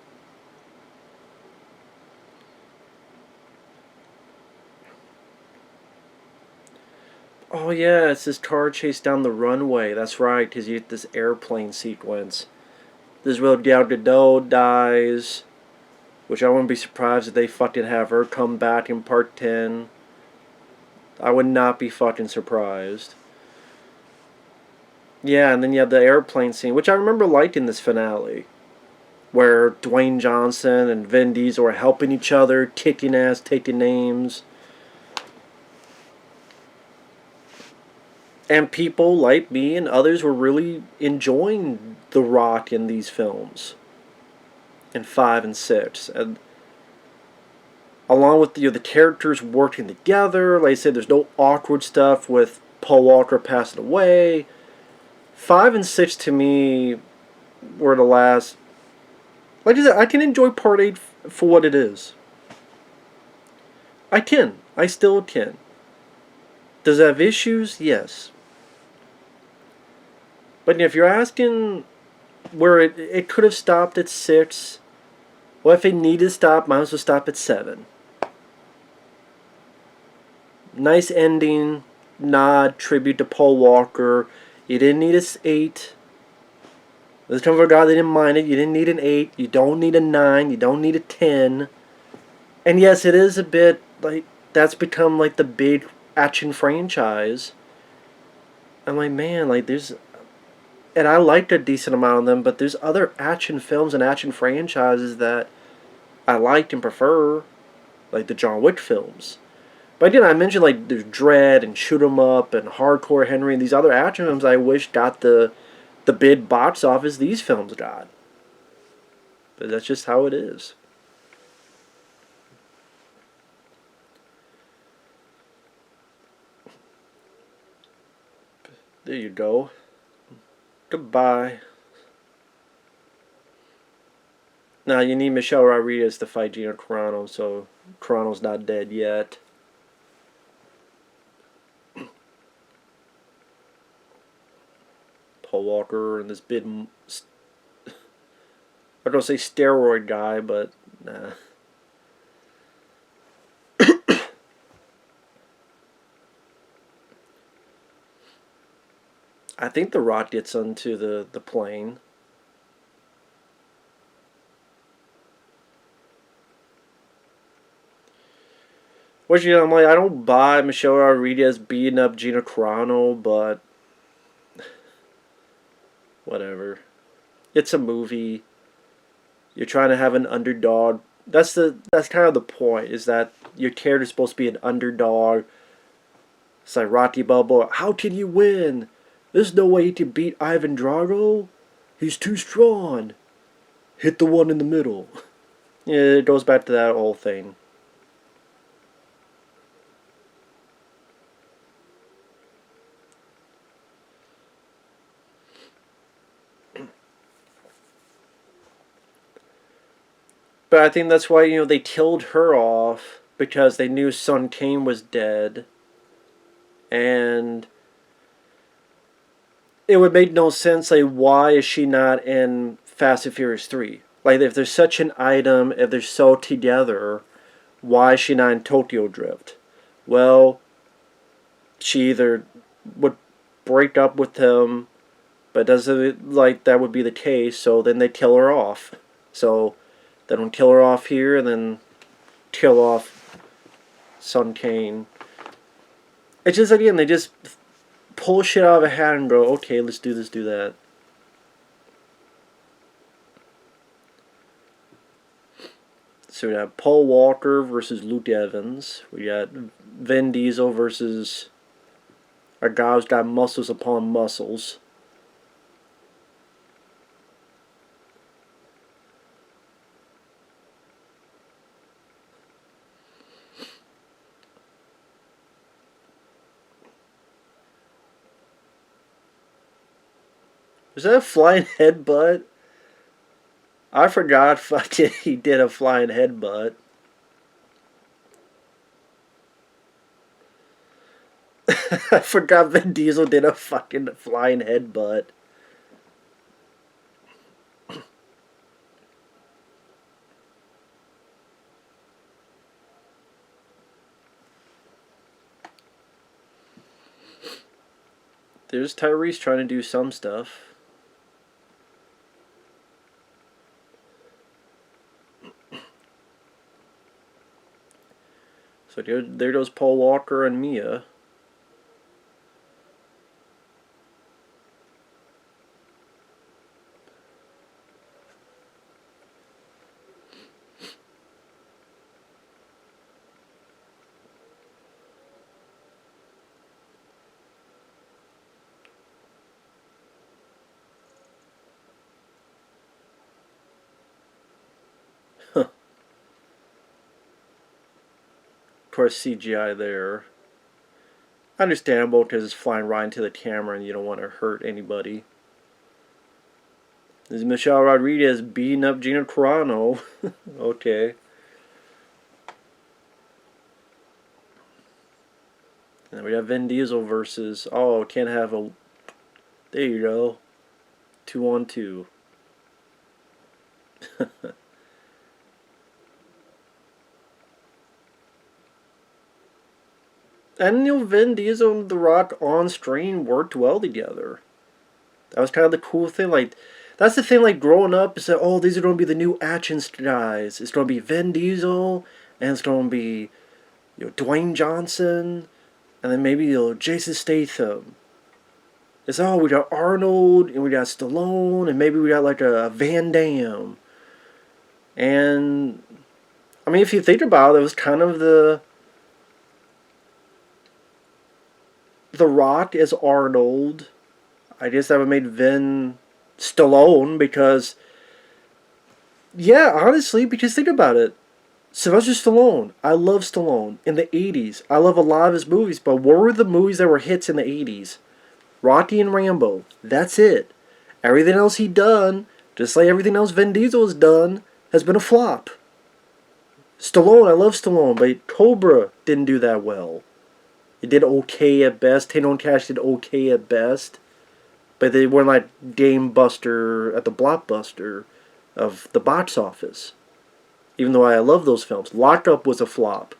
Oh yeah, it's this car chase down the runway. That's right, because you get this airplane sequence. This real Gal Gadot dies, which I wouldn't be surprised if they fucking have her come back in part 10. I would not be fucking surprised. Yeah, and then you have the airplane scene, which I remember liking this finale, where Dwayne Johnson and Vin Diesel are helping each other, kicking ass, taking names. And people like me and others were really enjoying The Rock in these films. In 5 and 6. And along with the characters working together, like I said, there's no awkward stuff with Paul Walker passing away. 5 and 6 to me were the last. Like I said, I can enjoy part 8 for what it is. I can. I still can. Does it have issues? Yes. But if you're asking where it could have stopped at 6, well, if it needed to stop, might as well stop at 7. Nice ending, nod, tribute to Paul Walker. You didn't need a 8. This comes from a guy that didn't mind it. You didn't need an 8. You don't need a 9. You don't need a 10. And yes, it is a bit like that's become like the big action franchise. I'm like, man, like there's... And I liked a decent amount of them, but there's other action films and action franchises that I liked and prefer, like the John Wick films. But again, I mentioned like there's Dread and Shoot 'Em Up and Hardcore Henry and these other action films I wish got the big box office these films got. But that's just how it is. There you go. Goodbye. Now you need Michelle Rodriguez to fight Gina Carano, so Carano's not dead yet. Paul Walker and this big, I'm gonna say steroid guy, but nah. I think The Rock gets onto the plane. Which, you know, I'm like, I don't buy Michelle Rodriguez beating up Gina Carano, but whatever. It's a movie. You're trying to have an underdog. That's kind of the point, is that your character's supposed to be an underdog. It's like Rocky Balboa. How can you win? There's no way he can beat Ivan Drago. He's too strong. Hit the one in the middle. Yeah, it goes back to that whole thing. But I think that's why, they killed her off, because they knew Son Kane was dead. And it would make no sense, like, why is she not in Fast and Furious 3? Like, if there's such an item, if they're so together, why is she not in Tokyo Drift? Well, she either would break up with him, but doesn't like that would be the case, so then they kill her off. So they don't kill her off here, and then kill off Son Kane. It's just, again, they just pull shit out of a hat and go, okay, let's do this, do that. So we got Paul Walker versus Luke Evans. We got Vin Diesel versus a guy who's got muscles upon muscles. Was that a flying headbutt? I forgot fucking he did a flying headbutt. I forgot Vin Diesel did a fucking flying headbutt. There's Tyrese trying to do some stuff. So there goes Paul Walker and Mia. Of course, CGI there. Understandable, because it's flying right into the camera and you don't want to hurt anybody. This is Michelle Rodriguez beating up Gina Carano. Okay. And we have Vin Diesel versus... Oh, can't have a... There you go. 2-on-2. And Vin Diesel and The Rock on screen worked well together. That was kind of the cool thing. Like, that's the thing, like, growing up, is that, oh, these are going to be the new action guys. It's going to be Vin Diesel, and it's going to be, Dwayne Johnson, and then maybe, Jason Statham. It's, oh, we got Arnold, and we got Stallone, and maybe we got, like, a Van Damme. And, I mean, if you think about it, it was kind of the Rock as Arnold. I guess that would make Vin Stallone, because, yeah, honestly, because think about it. Sylvester Stallone, I love Stallone in the 80s. I love a lot of his movies, but what were the movies that were hits in the 80s? Rocky and Rambo. That's it. Everything else he done, just like everything else Vin Diesel has done, has been a flop. Stallone, I love Stallone, but Cobra didn't do that well. It did okay at best. Tango and Cash did okay at best. But they weren't like Game Buster at the Blockbuster of the box office. Even though I love those films. Lock-Up was a flop.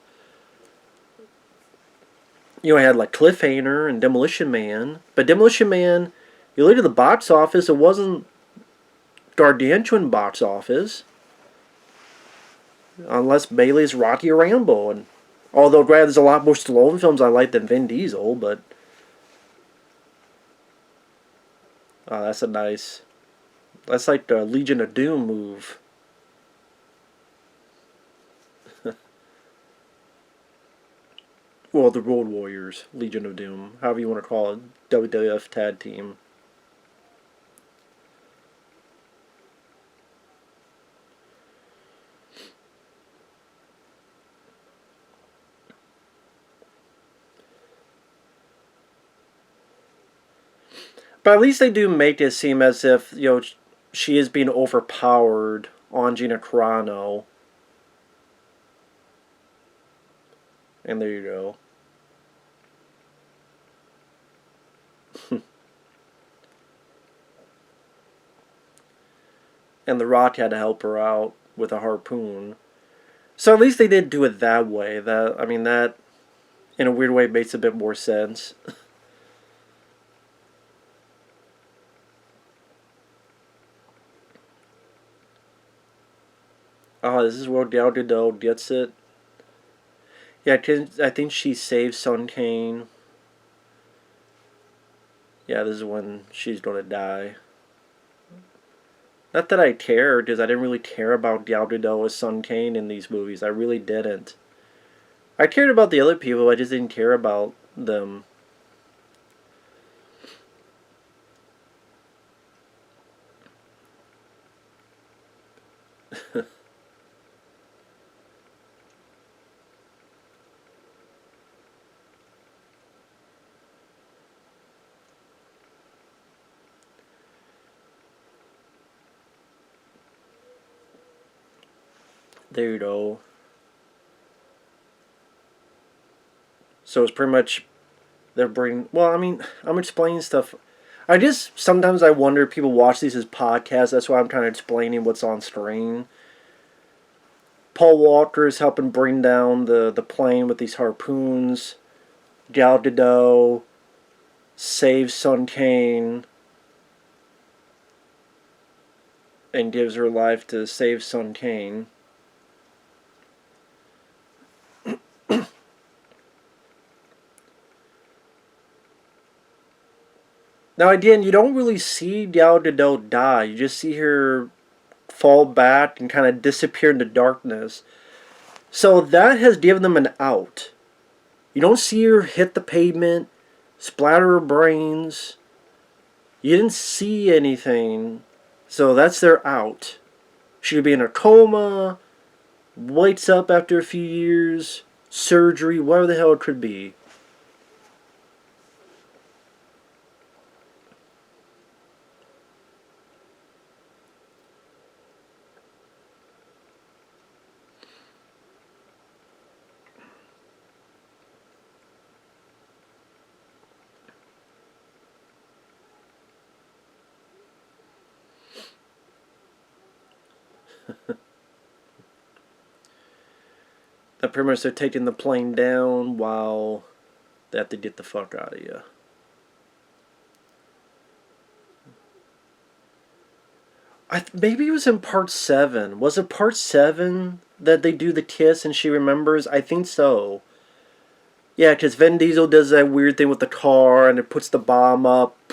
I had like Cliffhanger and Demolition Man. But Demolition Man, you look at the box office, it wasn't gargantuan box office. Unless Bailey's Rocky or Rambo. And although, granted, there's a lot more Stallone films I like than Vin Diesel, but... Oh, that's a nice... That's like the Legion of Doom move. Well, the Road Warriors, Legion of Doom, however you want to call it, WWF Tag Team. But at least they do make it seem as if, she is being overpowered on Gina Carano. And there you go. And The Rock had to help her out with a harpoon. So at least they did do it that way. That, in a weird way, makes a bit more sense. Oh, this is where Gal Gadot gets it. Yeah, I think she saves Sun Kane. Yeah, this is when she's gonna die. Not that I cared, because I didn't really care about Gal Gadot as Sun Kane in these movies. I really didn't. I cared about the other people, I just didn't care about them. There you go. So it's pretty much they're bringing. Well, I'm explaining stuff. Sometimes I wonder if people watch these as podcasts. That's why I'm kind of explaining what's on screen. Paul Walker is helping bring down the plane with these harpoons. Gal Gadot saves Sun Kane and gives her life to save Sun Kane. Now again, you don't really see Gal Gadot die. You just see her fall back and kind of disappear into darkness. So that has given them an out. You don't see her hit the pavement, splatter her brains. You didn't see anything. So that's their out. She could be in a coma, wakes up after a few years, surgery, whatever the hell it could be. That pretty much they're taking the plane down while they have to get the fuck out of here. Maybe it was in part 7. Was it part 7 that they do the kiss and she remembers? I think so. Yeah, because Vin Diesel does that weird thing with the car and it puts the bomb up.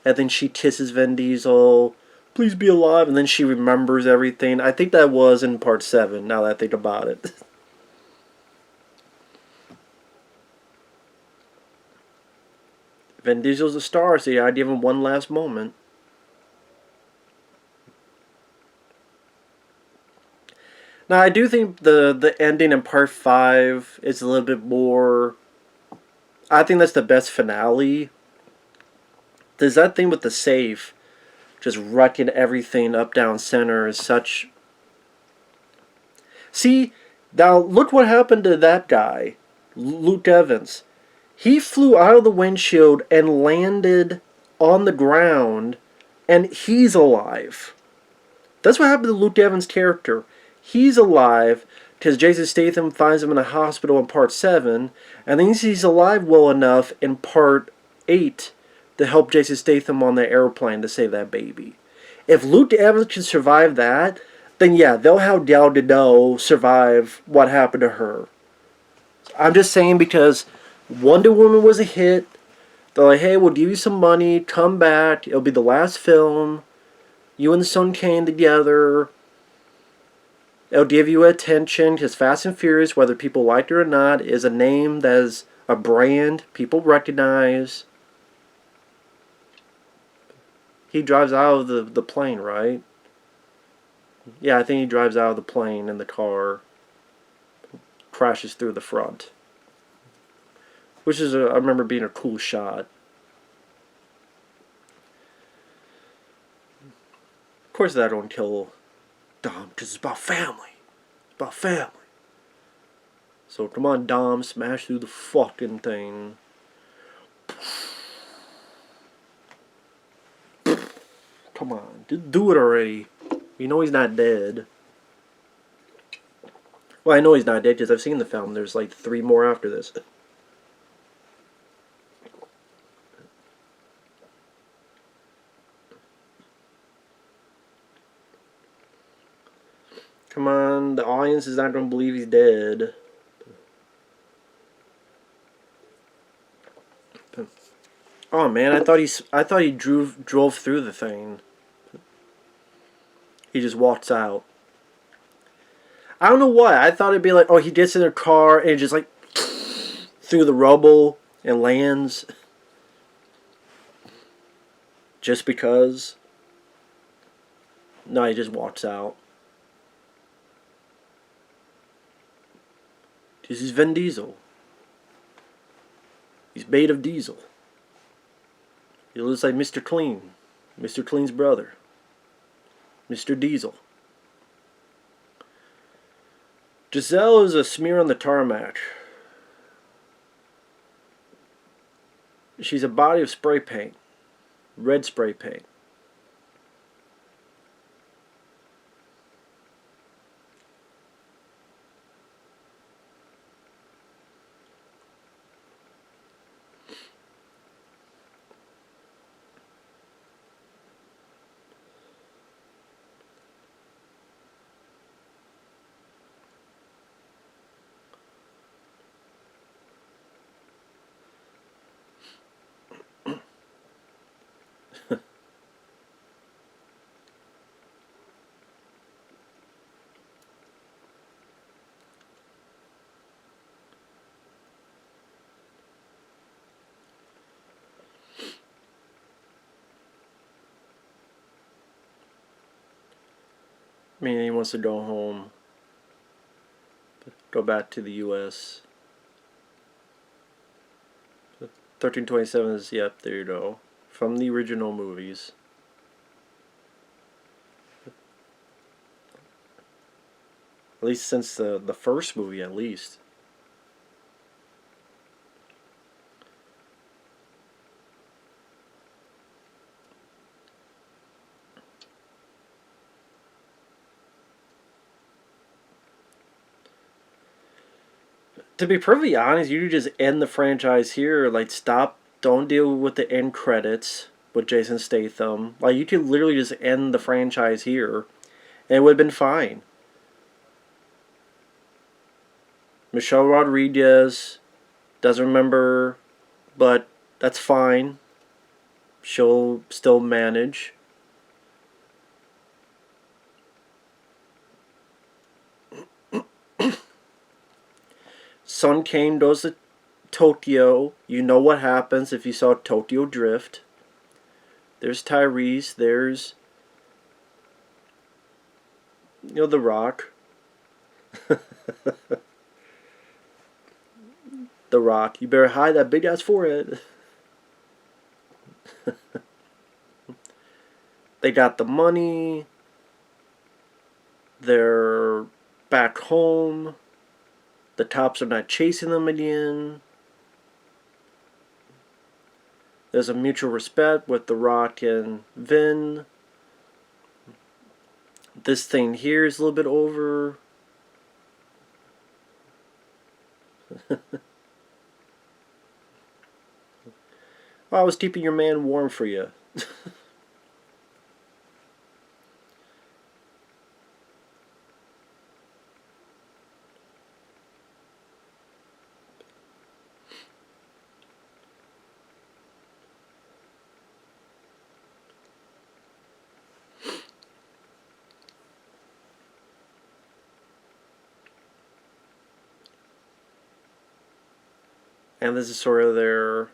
And then she kisses Vin Diesel. Please be alive. And then she remembers everything. I think that was in part 7, now that I think about it. Vin Diesel's a star, so yeah, I'd give him one last moment. Now, I do think the ending in part 5 is a little bit more... I think that's the best finale. There's that thing with the safe just wrecking everything up, down, center is such... See, now look what happened to that guy, Luke Evans. He flew out of the windshield and landed on the ground, and he's alive. That's what happened to Luke Evans' character. He's alive because Jason Statham finds him in a hospital in part 7, and then he's alive well enough in part 8 to help Jason Statham on the airplane to save that baby. If Luke Evans can survive that, then yeah, they'll have Gal Gadot survive what happened to her. I'm just saying because Wonder Woman was a hit. They're like, hey, we'll give you some money, come back, it'll be the last film, you and the Sun Kane together. It'll give you attention because Fast and Furious, whether people like it or not, is a name that is a brand people recognize. He drives out of the plane, right? Yeah, I think he drives out of the plane in the car. Crashes through the front. Which is, I remember being a cool shot. Of course that don't kill Dom, because it's about family. It's about family. So come on, Dom, smash through the fucking thing. Come on, just do it already. You know he's not dead. Well, I know he's not dead because I've seen the film. There's like 3 more after this. Come on, the audience is not going to believe he's dead. Oh man, I thought he drove through the thing. He just walks out. I don't know why. I thought it'd be like, oh, he gets in a car and just like through the rubble and lands. Just because. No, he just walks out. This is Vin Diesel. He's made of diesel. He looks like Mr. Clean. Mr. Clean's brother. Mr. Diesel. Giselle is a smear on the tarmac. She's a body of spray paint. Red spray paint. I mean, he wants to go home. Go back to the U.S. 1327 is, yep, there you go. From the original movies. At least since the first movie, at least. To be perfectly honest, you could just end the franchise here. Like, stop. Don't deal with the end credits with Jason Statham. Like, you could literally just end the franchise here. And it would have been fine. Michelle Rodriguez doesn't remember, but that's fine. She'll still manage. Son Kane goes to Tokyo. You know what happens if you saw Tokyo Drift. There's Tyrese. There's, you know, The Rock. The Rock. You better hide that big ass forehead. They got the money. They're back home. The cops are not chasing them again. There's a mutual respect with The Rock and Vin. This thing here is a little bit over. I was keeping your man warm for you. And this is sort of their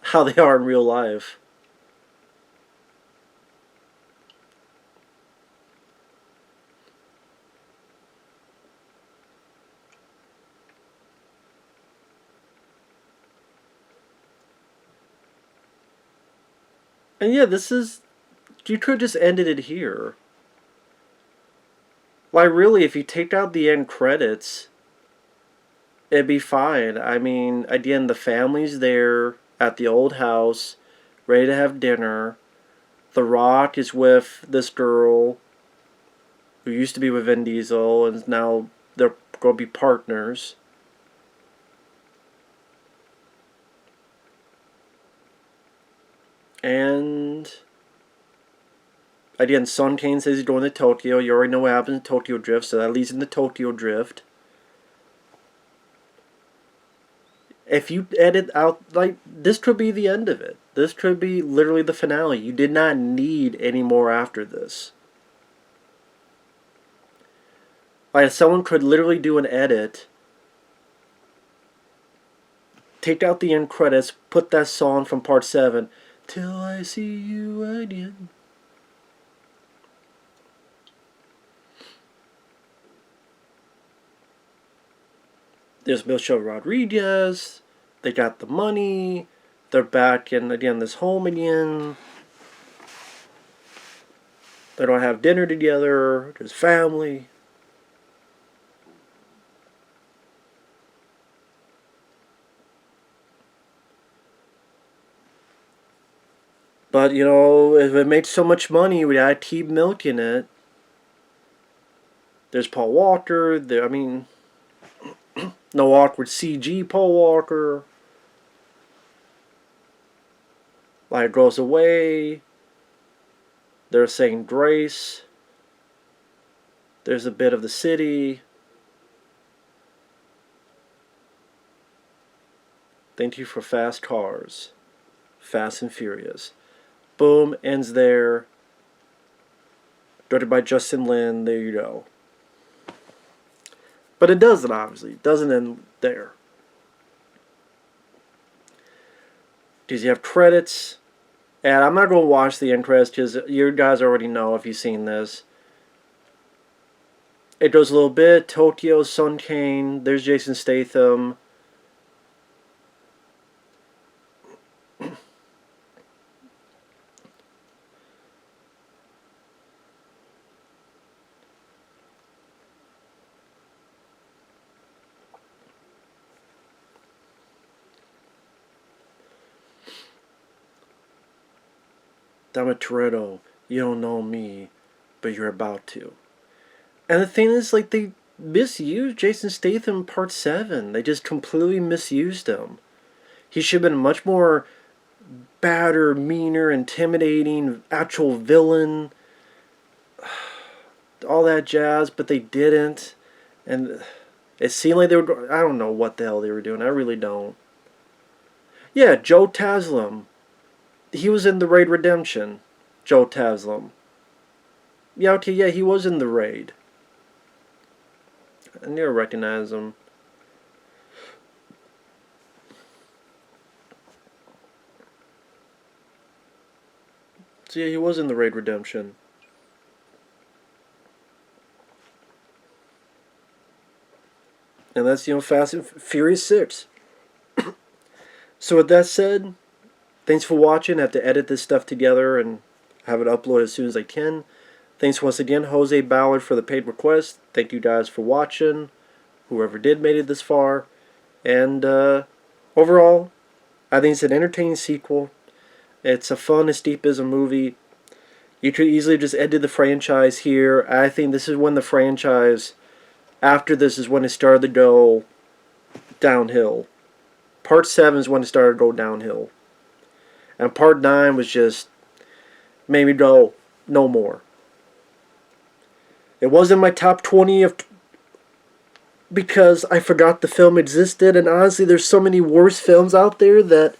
how they are in real life. And yeah, this is, you could have just ended it here. Like, really, if you take out the end credits, it'd be fine. I mean, again, the family's there at the old house, ready to have dinner. The Rock is with this girl who used to be with Vin Diesel, and now they're going to be partners. And again, Sun Kane says he's going to Tokyo. You already know what happens in Tokyo Drift, so that leads into Tokyo Drift. If you edit out, like, this could be the end of it. This could be literally the finale. You did not need any more after this. Like, someone could literally do an edit, take out the end credits, put that song from part 7, Till I See You Again. There's Michelle Rodriguez. They got the money. They're back in, again, this home again. They don't have dinner together. There's family. But, you know, if it makes so much money, we gotta keep milking it. There's Paul Walker. There, I mean, no awkward CG Paul Walker. Like, goes away. They're saying grace. There's a bit of the city. Thank you for fast cars. Fast and Furious. Boom, ends there. Directed by Justin Lin. There you go. But it doesn't, obviously. It doesn't end there. Because you have credits. And I'm not going to watch the end credits because you guys already know if you've seen this. It goes a little bit. Tokyo, Sun Kane. There's Jason Statham. Dominic Toretto, you don't know me, but you're about to. And the thing is, like, they misused Jason Statham in Part 7. They just completely misused him. He should have been much more badder, meaner, intimidating, actual villain. All that jazz, but they didn't. And it seemed like they were... I don't know what the hell they were doing. I really don't. Yeah, Joe Taslim. He was in the Raid Redemption. Joe Taslim. Yeah, okay, yeah, he was in the Raid. I never recognize him. So yeah, he was in the Raid Redemption. And that's, you know, Fast and Furious 6. So with that said, thanks for watching. I have to edit this stuff together and have it uploaded as soon as I can. Thanks once again, Jose Ballard, for the paid request. Thank you guys for watching, whoever did made it this far. And overall, I think it's an entertaining sequel. It's a fun escapism movie. You could easily just ended the franchise here. I think this is when the franchise, after this, is when it started to go downhill. Part 7 is when it started to go downhill. And Part 9 was just, made me go, no more. It wasn't my top 20 of, because I forgot the film existed. And honestly, there's so many worse films out there that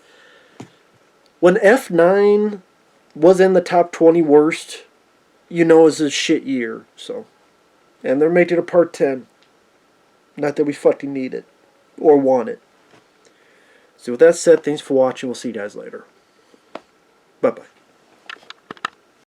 when F9 was in the top 20 worst, you know it's a shit year. So, and they're making a Part 10. Not that we fucking need it or want it. So with that said, thanks for watching. We'll see you guys later. Bye-bye.